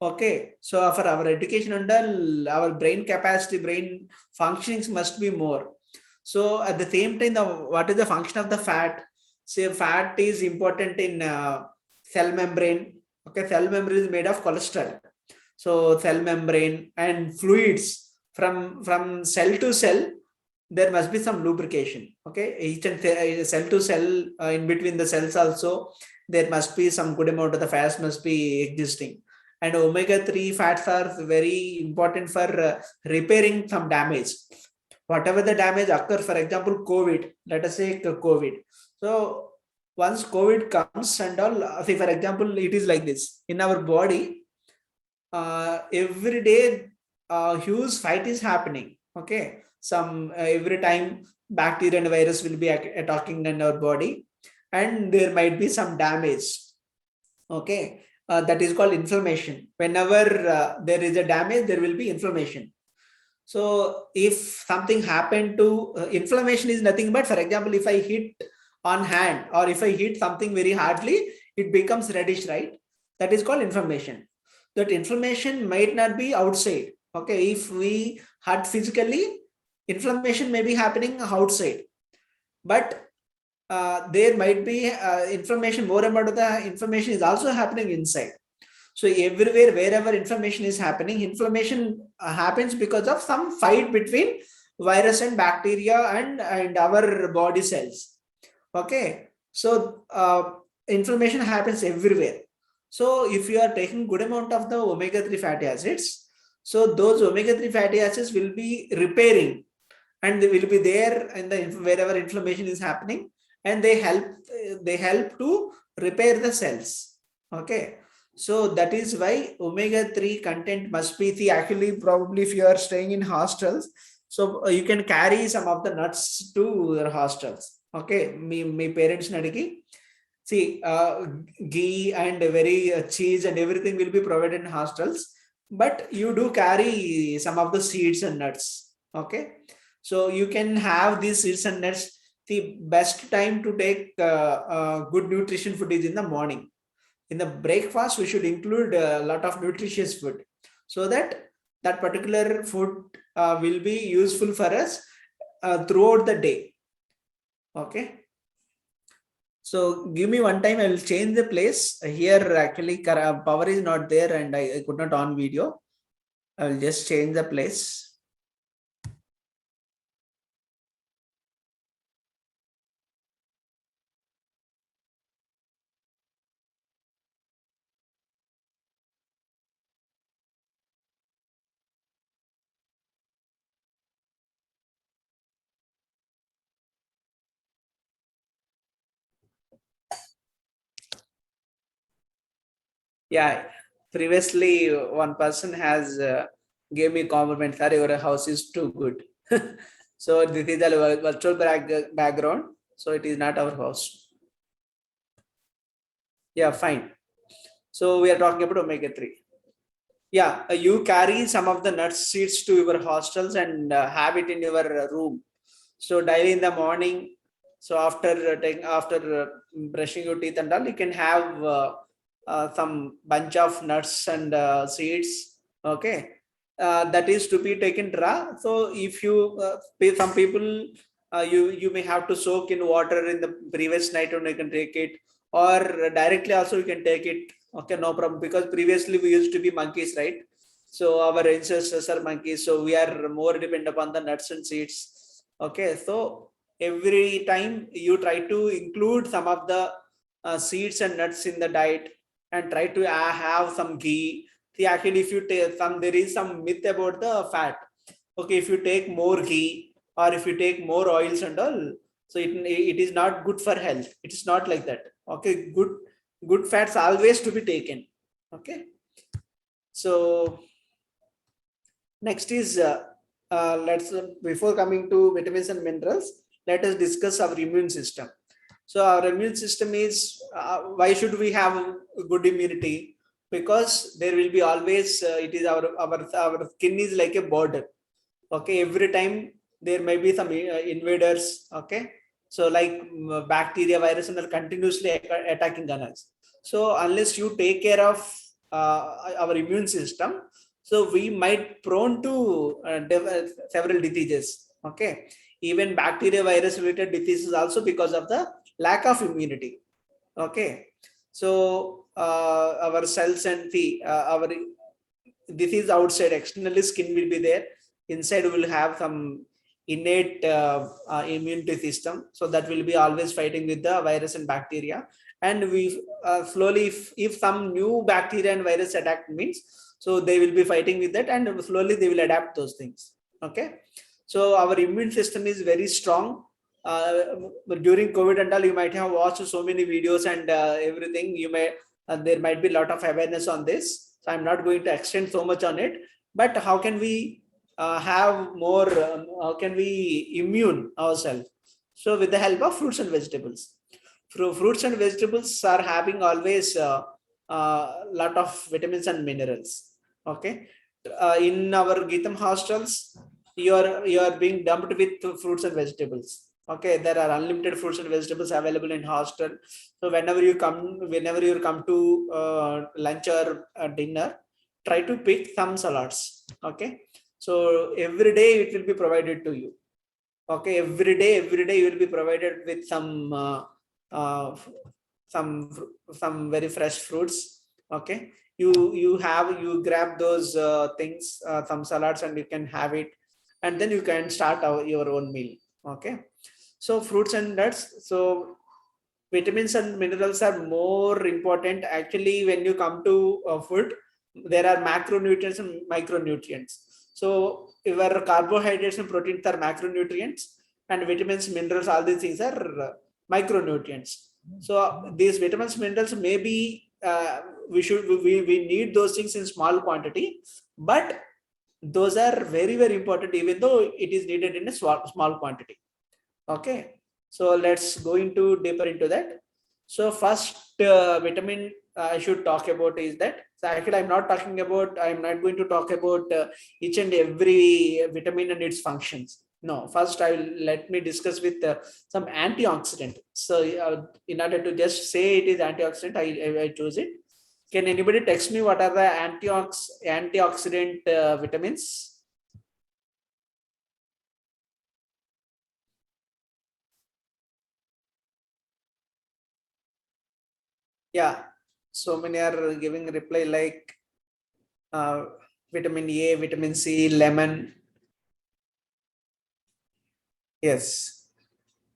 Speaker 1: Okay, so for our education and all, our brain capacity, brain functionings must be more. So at the same time, what is the function of the fat? Say fat is important in cell membrane. Okay, cell membrane is made of cholesterol. So cell membrane and fluids from cell to cell, there must be some lubrication. Okay, each and cell to cell, in between the cells also, there must be some good amount of the fats must be existing. And omega-3 fats are very important for repairing some damage. Whatever the damage occurs, for example, COVID, let us say COVID. So once COVID comes and all, say for example, it is like this in our body. Every day, huge fight is happening. Okay, some every time bacteria and virus will be attacking in our body, and there might be some damage. Okay, that is called inflammation. Whenever there is a damage, there will be inflammation. So if something happened to inflammation is nothing but, for example, if I hit on hand or if I hit something very hardly, it becomes reddish, right? That is called inflammation. That inflammation might not be outside. Okay, if we hurt physically, inflammation may be happening outside, but there might be inflammation, more amount of the inflammation is also happening inside. So everywhere, wherever inflammation is happening, inflammation happens because of some fight between virus and bacteria and our body cells. Okay, so inflammation happens everywhere. So if you are taking good amount of the omega-3 fatty acids, so those omega-3 fatty acids will be repairing and they will be there in the wherever inflammation is happening, and they help to repair the cells. Okay, so that is why omega-3 content must be the, actually probably if you are staying in hostels, so you can carry some of the nuts to your hostels. Okay, me parents nadiki, see, ghee and very cheese and everything will be provided in hostels, but you do carry some of the seeds and nuts. Okay, so you can have these seeds and nuts. The best time to take good nutrition food is in the morning. In the breakfast, we should include a lot of nutritious food, so that that particular food will be useful for us throughout the day. Okay. So give me one time, I will change the place. Here actually power is not there and I could not on video. I will just change the place. Yeah, previously one person has gave me compliment, "Sir, your house is too good." So this is a virtual background, so it is not our house. Yeah, fine. So we are talking about omega-3. Yeah, you carry some of the nut seeds to your hostels and have it in your room. So daily in the morning, so after brushing your teeth and all, you can have some bunch of nuts and seeds. Okay, that is to be taken raw. So if you some people you may have to soak in water in the previous night and you can take it, or directly also you can take it. Okay, no problem, because previously we used to be monkeys, right? So our ancestors are monkeys, so we are more dependent upon the nuts and seeds. Okay, so every time you try to include some of the seeds and nuts in the diet, and try to have some ghee. See, actually, if you take some, there is some myth about the fat. Okay, if you take more ghee or if you take more oils and all, so it is not good for health. It is not like that. Okay, good fats always to be taken. Okay, so next is let's before coming to vitamins and minerals, let us discuss our immune system. So our immune system is why should we have good immunity? Because there will be always it is our skin is like a border. Okay, every time there may be some invaders. Okay, so like bacteria, virus, and are continuously attacking on us. So unless you take care of our immune system, so we might prone to several diseases. Okay, even bacteria, virus related diseases also because of the lack of immunity. Okay, so our cells and the our this is outside, externally skin will be there, inside will have some innate immunity system, so that will be always fighting with the virus and bacteria. And we slowly, if some new bacteria and virus attack means, so they will be fighting with that and slowly they will adapt those things. Okay, so our immune system is very strong. uh, During COVID and all, you might have watched so many videos and everything. You may there might be a lot of awareness on this, so I'm not going to extend so much on it. But how can we have more? How can we immune ourselves? So with the help of fruits and vegetables. Fruits and vegetables are having always lot of vitamins and minerals. Okay, in our Geetam hostels, you are being dumped with fruits and vegetables. Okay, there are unlimited fruits and vegetables available in hostel. So whenever you come to lunch or dinner, try to pick some salads. Okay, so every day it will be provided to you. Okay, every day you will be provided with uh, some some very fresh fruits. Okay, you grab those things, some salads, and you can have it, and then you can start your own meal. Okay, so fruits and nuts. So vitamins and minerals are more important. Actually, when you come to food, there are macronutrients and micronutrients. So your carbohydrates and proteins are macronutrients, and vitamins, minerals, all these things are micronutrients. So these vitamins, minerals, maybe we need those things in small quantity, but those are very, very important, even though it is needed in a small quantity. Okay, so let's go into deeper into that. So first vitamin I should talk about is that, so actually I'm not going to talk about each and every vitamin and its functions. No, first let me discuss with some antioxidant. So in order to just say it is antioxidant, I choose it. Can anybody text me what are the antioxidant vitamins? Yeah, so many are giving reply like uh, vitamin A, vitamin C, lemon. Yes,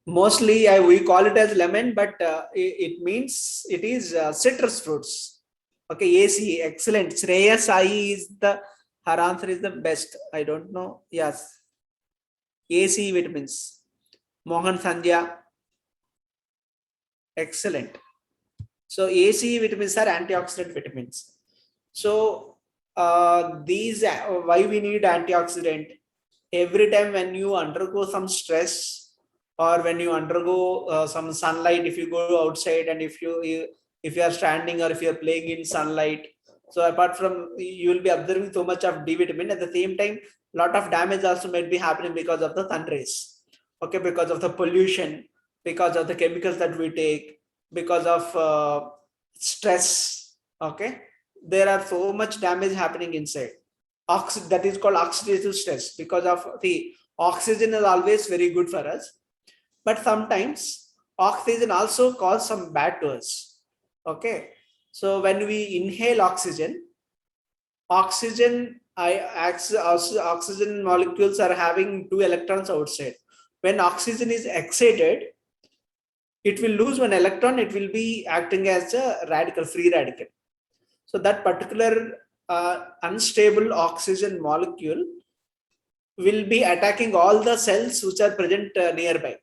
Speaker 1: mostly we call it as lemon, but it means it is citrus fruits. Okay, AC, excellent. Shreya Sai is her answer is the best. I don't know. Yes, AC vitamins. Mohan Sandhya, excellent. So AC vitamins are antioxidant vitamins. So these why we need antioxidant? Every time when you undergo some stress, or when you undergo some sunlight, if you go outside and if you are standing or if you are playing in sunlight, so apart from you will be observing so much of D vitamin, at the same time lot of damage also might be happening because of the sun rays. Okay, because of the pollution, because of the chemicals that we take, because of stress. Okay, there are so much damage happening inside. That is called oxidative stress, because of the oxygen is always very good for us, but sometimes oxygen also cause some bad to us. Okay, so when we inhale oxygen molecules are having two electrons outside. When oxygen is excited, it will lose one electron, it will be acting as a radical, free radical. So that particular unstable oxygen molecule will be attacking all the cells which are present nearby.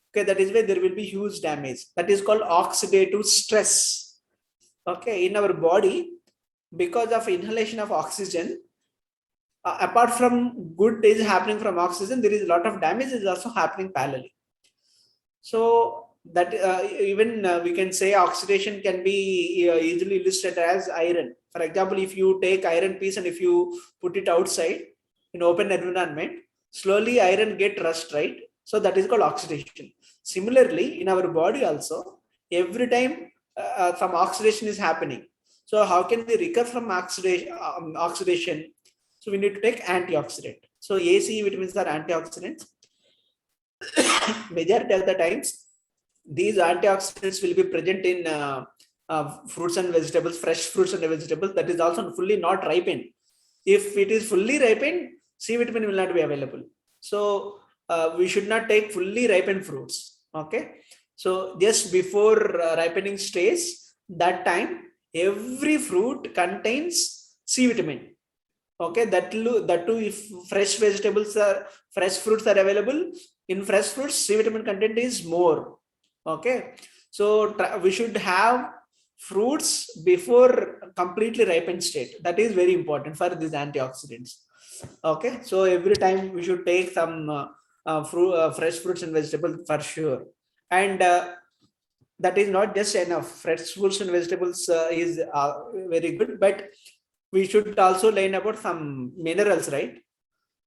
Speaker 1: Okay, that is why there will be huge damage. That is called oxidative stress. Okay, in our body, because of inhalation of oxygen, apart from good is happening from oxygen, there is a lot of damage is also happening parallelly. So that even we can say oxidation can be easily illustrated as iron. For example, if you take iron piece and if you put it outside in open environment, slowly iron get rust, right? So that is called oxidation. Similarly, in our body also, every time some oxidation is happening. So how can we recover from oxidation? So we need to take antioxidant. So AC vitamins are antioxidants. Majority of the times, these antioxidants will be present in fruits and vegetables, fresh fruits and vegetables that is also fully not ripened. If it is fully ripened, C vitamin will not be available. So we should not take fully ripened fruits. Okay, so just before ripening stage, that time every fruit contains C vitamin. Okay, that too if fresh fruits are available, in fresh fruits C vitamin content is more. Okay, so we should have fruits before completely ripened state. That is very important for these antioxidants. Okay, so every time we should take some fresh fruits and vegetables for sure. And that is not just enough. Fresh fruits and vegetables is very good, but we should also learn about some minerals, right?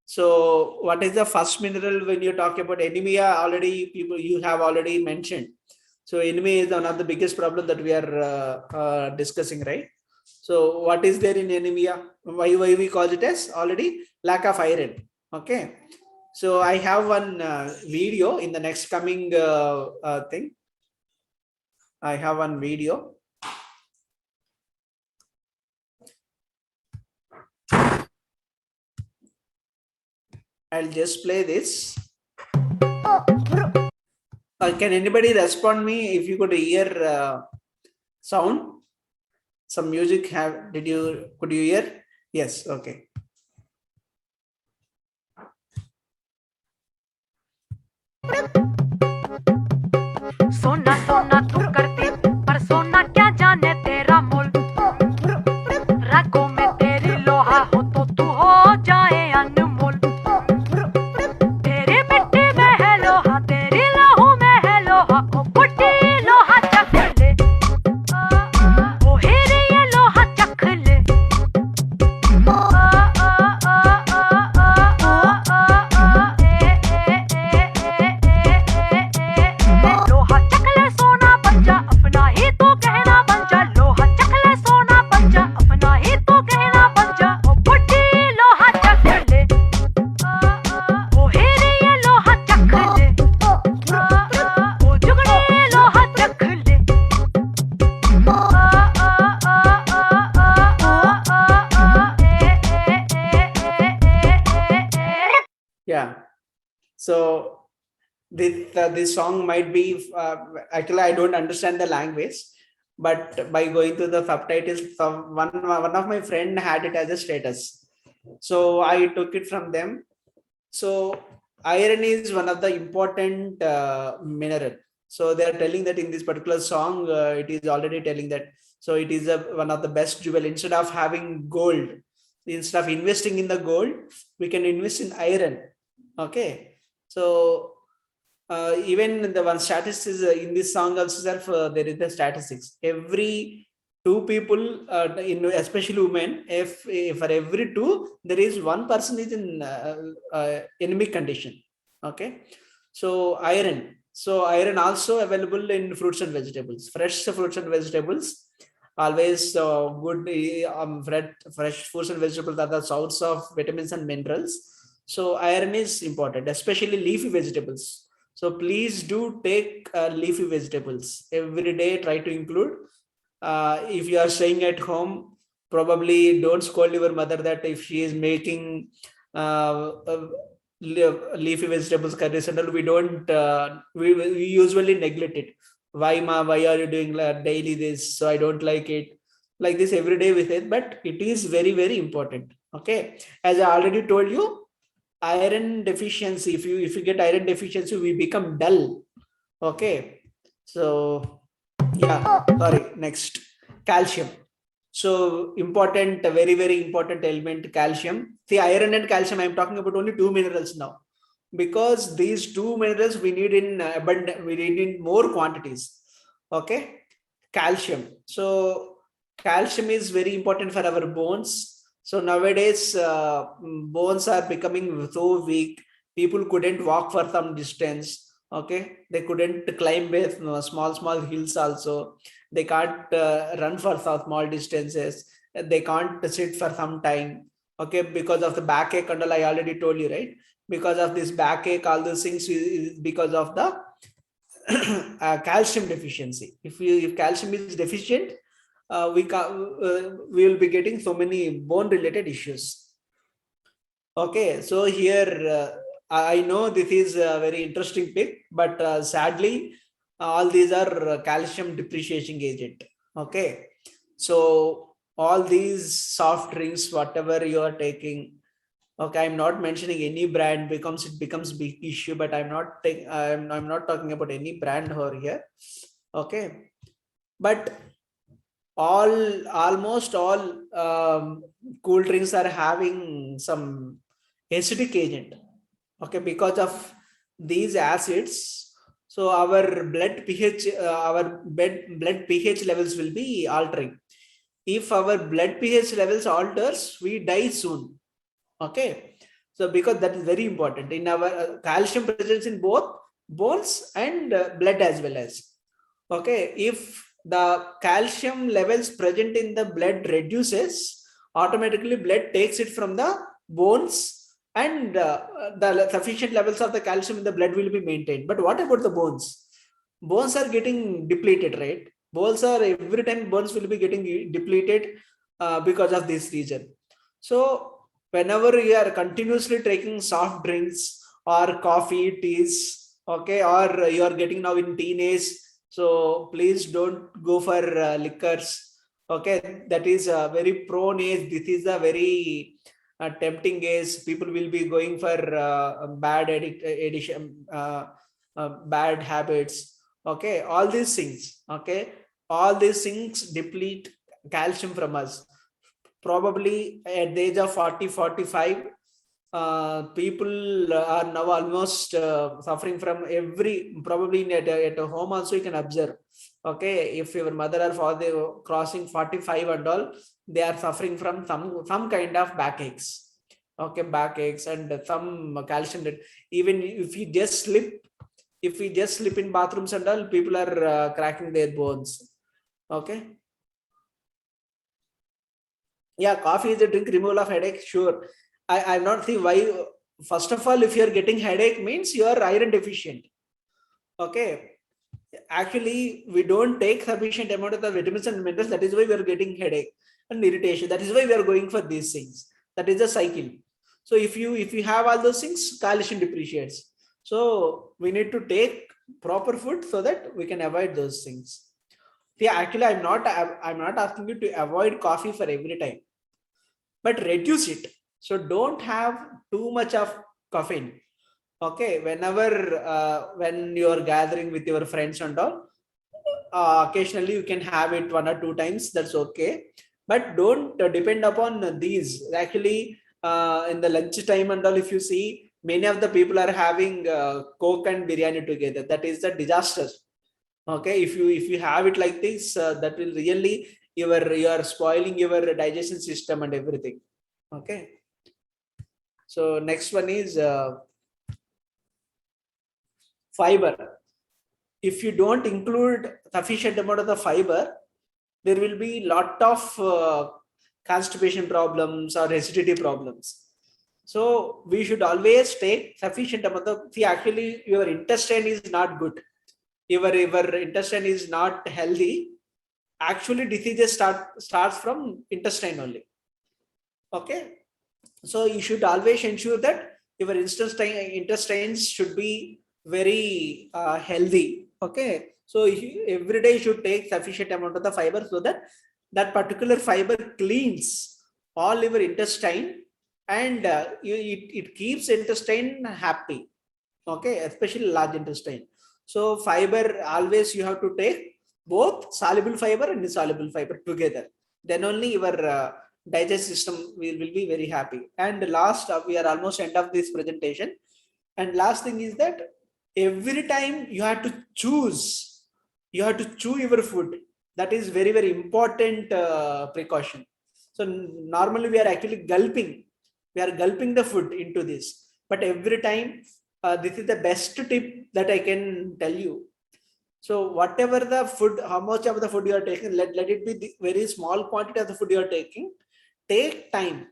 Speaker 1: So what is the first mineral when you talk about anemia? Already people you have already mentioned. So anemia is one of the biggest problem that we are discussing, right? So what is there in anemia? Why we call it as already lack of iron? Okay. So I have one video in the next coming thing. I have one video. I'll just play this. Can anybody respond me if you could hear sound? Some music have, could you hear? Yes, okay.
Speaker 2: सोना सोना तू करती पर सोना क्या जाने तेरा मोल रगों में तेरी लोहा हो तो तू हो जाए अनमोल तेरी मिट्टी में है लोहा तेरी लहू में है लोहा ओ बुड्ढी लोहा चख ले ओ हीरे ये लोहा चख ले लोहा चकले सोना बन जा अपना ही तू गहना बन जा लोहा चकले सोना बन जा अपना ही तू गहना बन जा ओ बुड्ढी लोहा चख ले ओ हीरे ये लोहा चख ले ओ जुगड़े लोहा चख ले
Speaker 1: Yeah. So this song might be actually I don't understand the language, but by going to the subtitles, one of my friend had it as a status, so I took it from them. So iron is one of the important mineral. So they are telling that in this particular song, it is already telling that. So it is one of the best jewel. Instead of having gold, instead of investing in the gold, we can invest in iron. Okay. So even the one statistics in this song also there is the statistics. Every two people, especially women, if for every two there is one person is in anemic condition. Okay. So iron. So iron also available in fruits and vegetables. Fresh fruits and vegetables. Always good. Fresh fruits and vegetables are the source of vitamins and minerals. So iron is important, especially leafy vegetables. So please do take leafy vegetables every day. Try to include. If you are staying at home, probably don't scold your mother that if she is making leafy vegetables curries and all, we don't. We usually neglect it. Why, ma? Why are you doing daily this? So I don't like it. Like this every day with it, but it is very, very important. Okay, as I already told you, iron deficiency, if you get iron deficiency, we become dull. Okay, so yeah, sorry. Next, calcium. So important, very, very important element, calcium. See, iron and calcium, I'm talking about only two minerals now, because these two minerals we need in abundant, we need in more quantities. Okay, calcium. So calcium is very important for our bones. So nowadays bones are becoming so weak, people couldn't walk for some distance. Okay, they couldn't climb with small hills also. They can't run for some small distances. They can't sit for some time. Okay, because of the backache and all, I already told you, right? Because of this backache, all those things is because of the calcium deficiency. If calcium is deficient, we will be getting so many bone related issues. Okay, so here I know this is a very interesting pick, but sadly all these are calcium depreciating agent. Okay, so all these soft drinks, whatever you are taking, okay, I'm not mentioning any brand, becomes it becomes big issue, but I'm not talking about any brand over here. Okay, but almost all cool drinks are having some acidic agent. Okay, because of these acids, so our blood pH levels will be altering. If our blood pH levels alters, we die soon. Okay, so because that is very important in our calcium presence in both bones and blood as well as. Okay, if the calcium levels present in the blood reduces, automatically blood takes it from the bones, and the sufficient levels of the calcium in the blood will be maintained. But what about the bones? Bones are getting depleted, right? Bones are, every time bones will be getting depleted because of this reason. So whenever you are continuously taking soft drinks or coffee, teas, okay, or you are getting now in teenage, so please don't go for liquors. Okay, that is a very prone age. This is a very tempting age. People will be going for bad addiction. bad habits. Okay, all these things. Okay, all these things deplete calcium from us. Probably at the age of 40, 45, people are now almost suffering from every, probably at a home also you can observe. Okay, if your mother or father crossing 45 and all, they are suffering from some kind of backaches. Okay, backaches and some calcium. Even if you just slip, if we just slip in bathrooms and all, people are cracking their bones. Okay. Yeah, coffee is a drink, removal of headache, sure. I'm not see why. First of all, if you're getting headache, means you are iron deficient. Okay, actually we don't take sufficient amount of the vitamins and minerals, that is why we are getting headache and irritation, that is why we are going for these things. That is the cycle. So if you have all those things, calcium depreciates. So we need to take proper food so that we can avoid those things. See, actually I'm not asking you to avoid coffee for every time, but reduce it. So don't have too much of caffeine. Okay, whenever when you are gathering with your friends and all, occasionally you can have it 1 or 2 times, that's okay. But don't depend upon these. Actually, in the lunch time and all, if you see, many of the people are having coke and biryani together. That is the disaster. Okay, if you have it like this, that will really, you are spoiling your digestion system and everything. Okay, so next one is fiber. If you don't include sufficient amount of the fiber, there will be lot of constipation problems or acidity problems. So we should always take sufficient amount of, see, actually your intestine is not good, your intestine is not healthy. Actually diseases starts from intestine only. Okay, so you should always ensure that your intestines should be very healthy. Okay, so every day you should take sufficient amount of the fiber, so that that particular fiber cleans all your intestine, and it keeps intestine happy. Okay, especially large intestine. So fiber, always you have to take both soluble fiber and insoluble fiber together, then only your digest system will be very happy. And last, we are almost end of this presentation, and last thing is that every time you have to choose, you have to chew your food. That is very very important precaution. So normally we are gulping the food into this, but every time, this is the best tip that I can tell you. So whatever the food, how much of the food you are taking, let it be the very small quantity of the food you are taking. Take time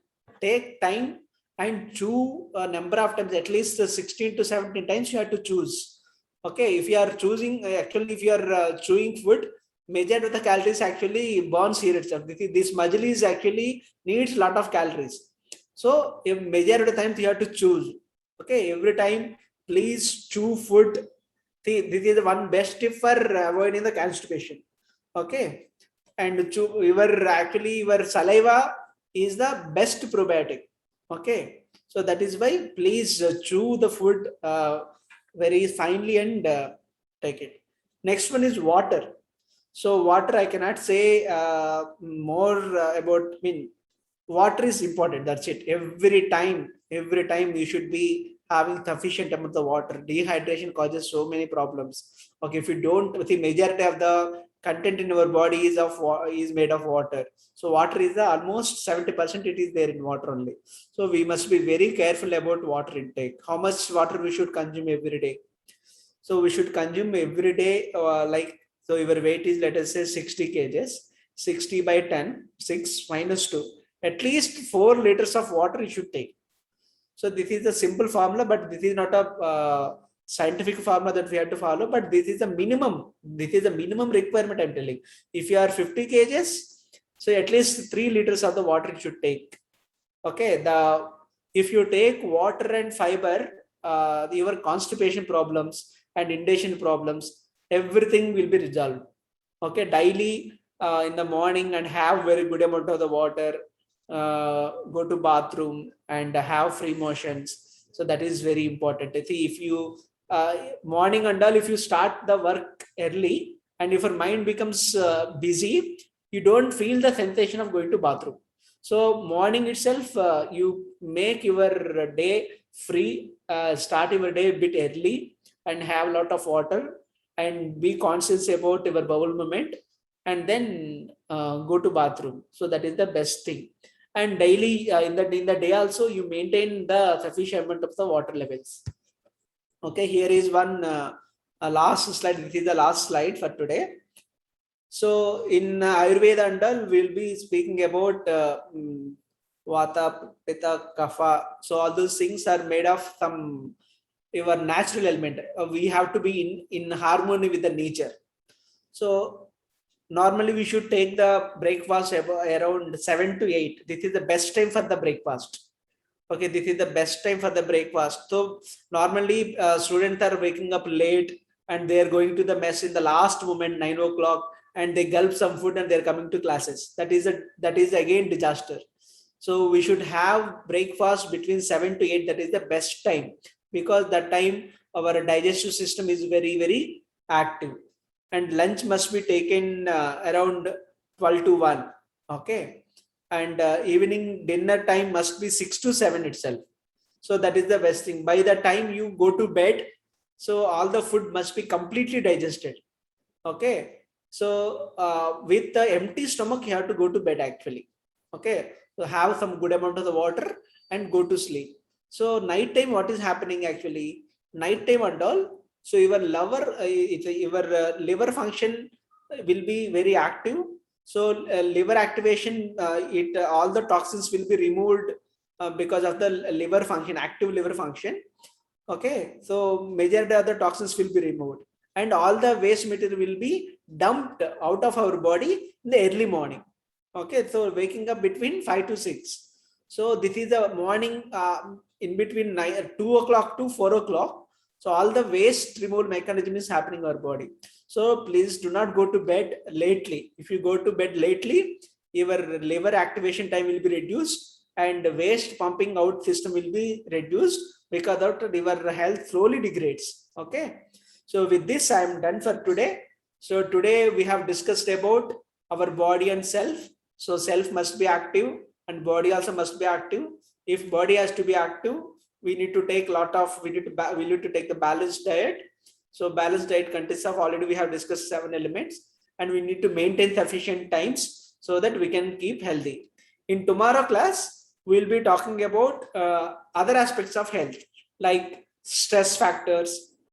Speaker 1: and chew a number of times, at least 16 to 17 times you have to choose. Okay, if you are choosing, actually if you are chewing food, majority of the calories actually burns here itself. This muscle is actually needs lot of calories. So a majority of the times you have to choose. Okay, every time please chew food. See, this is the one best tip for avoiding the constipation. Okay, and chew, your saliva is the best probiotic. Okay, so that is why please chew the food very finely and take it. Next one is water. So water, I cannot say more about. I mean, water is important. That's it. Every time you should be having sufficient amount of water. Dehydration causes so many problems. Okay, if you don't, the majority of the content in our body is made of water. So water is almost 70%. It is there in water only. So we must be very careful about water intake. How much water we should consume every day? So we should consume every day, like, so your weight is, let us say, 60 kgs. 60 by 10, 6 minus 2. At least 4 liters of water you should take. So this is a simple formula, but this is not a scientific formula that we have to follow, but this is a minimum. This is a minimum requirement, I'm telling. If you are 50 kgs, so at least 3 liters of the water you should take. Okay, if you take water and fiber, your constipation problems and indigestion problems, everything will be resolved. Okay, daily in the morning and have very good amount of the water, go to bathroom and have free motions. So that is very important. I think if you morning and all, if you start the work early and if your mind becomes busy, you don't feel the sensation of going to bathroom. So morning itself, you make your day free, start your day a bit early and have a lot of water and be conscious about your bowel movement, and then go to bathroom. So that is the best thing. And daily, in the day also, you maintain the sufficient amount of the water levels. Okay, here is one last slide. This is the last slide for today. So in Ayurveda and all, we'll be speaking about Vata, Pitta, Kapha. So all those things are made of some your natural element. We have to be in harmony with the nature. So normally we should take the breakfast around 7 to 8. This is the best time for the breakfast. Okay, this is the best time for the breakfast. So normally students are waking up late and they're going to the mess in the last moment, 9 o'clock, and they gulp some food and they're coming to classes. That is again disaster. So we should have breakfast between 7 to 8. That is the best time, because that time our digestive system is very, very active. And lunch must be taken around 12 to 1. Okay. And evening dinner time must be 6 to 7 itself. So that is the best thing. By the time you go to bed, so all the food must be completely digested. Okay. So with the empty stomach, you have to go to bed actually. Okay. So have some good amount of the water and go to sleep. So night time, what is happening actually? Night time and all. So your liver function will be very active. So liver activation, all the toxins will be removed because of the liver function, active liver function. Okay, so majority of the toxins will be removed, and all the waste material will be dumped out of our body in the early morning. Okay, so waking up between 5 to 6. So this is the morning in between 2 o'clock to 4 o'clock. So all the waste removal mechanism is happening in our body. So please do not go to bed lately. If you go to bed lately, your liver activation time will be reduced and the waste pumping out system will be reduced, because of your health slowly degrades. Okay. So with this, I am done for today. So today we have discussed about our body and self. So self must be active and body also must be active. If body has to be active, we need to take we need to take the balanced diet. So balanced diet consists of, already we have discussed 7 elements, and we need to maintain sufficient times so that we can keep healthy. In tomorrow class, we'll be talking about other aspects of health, like stress factors,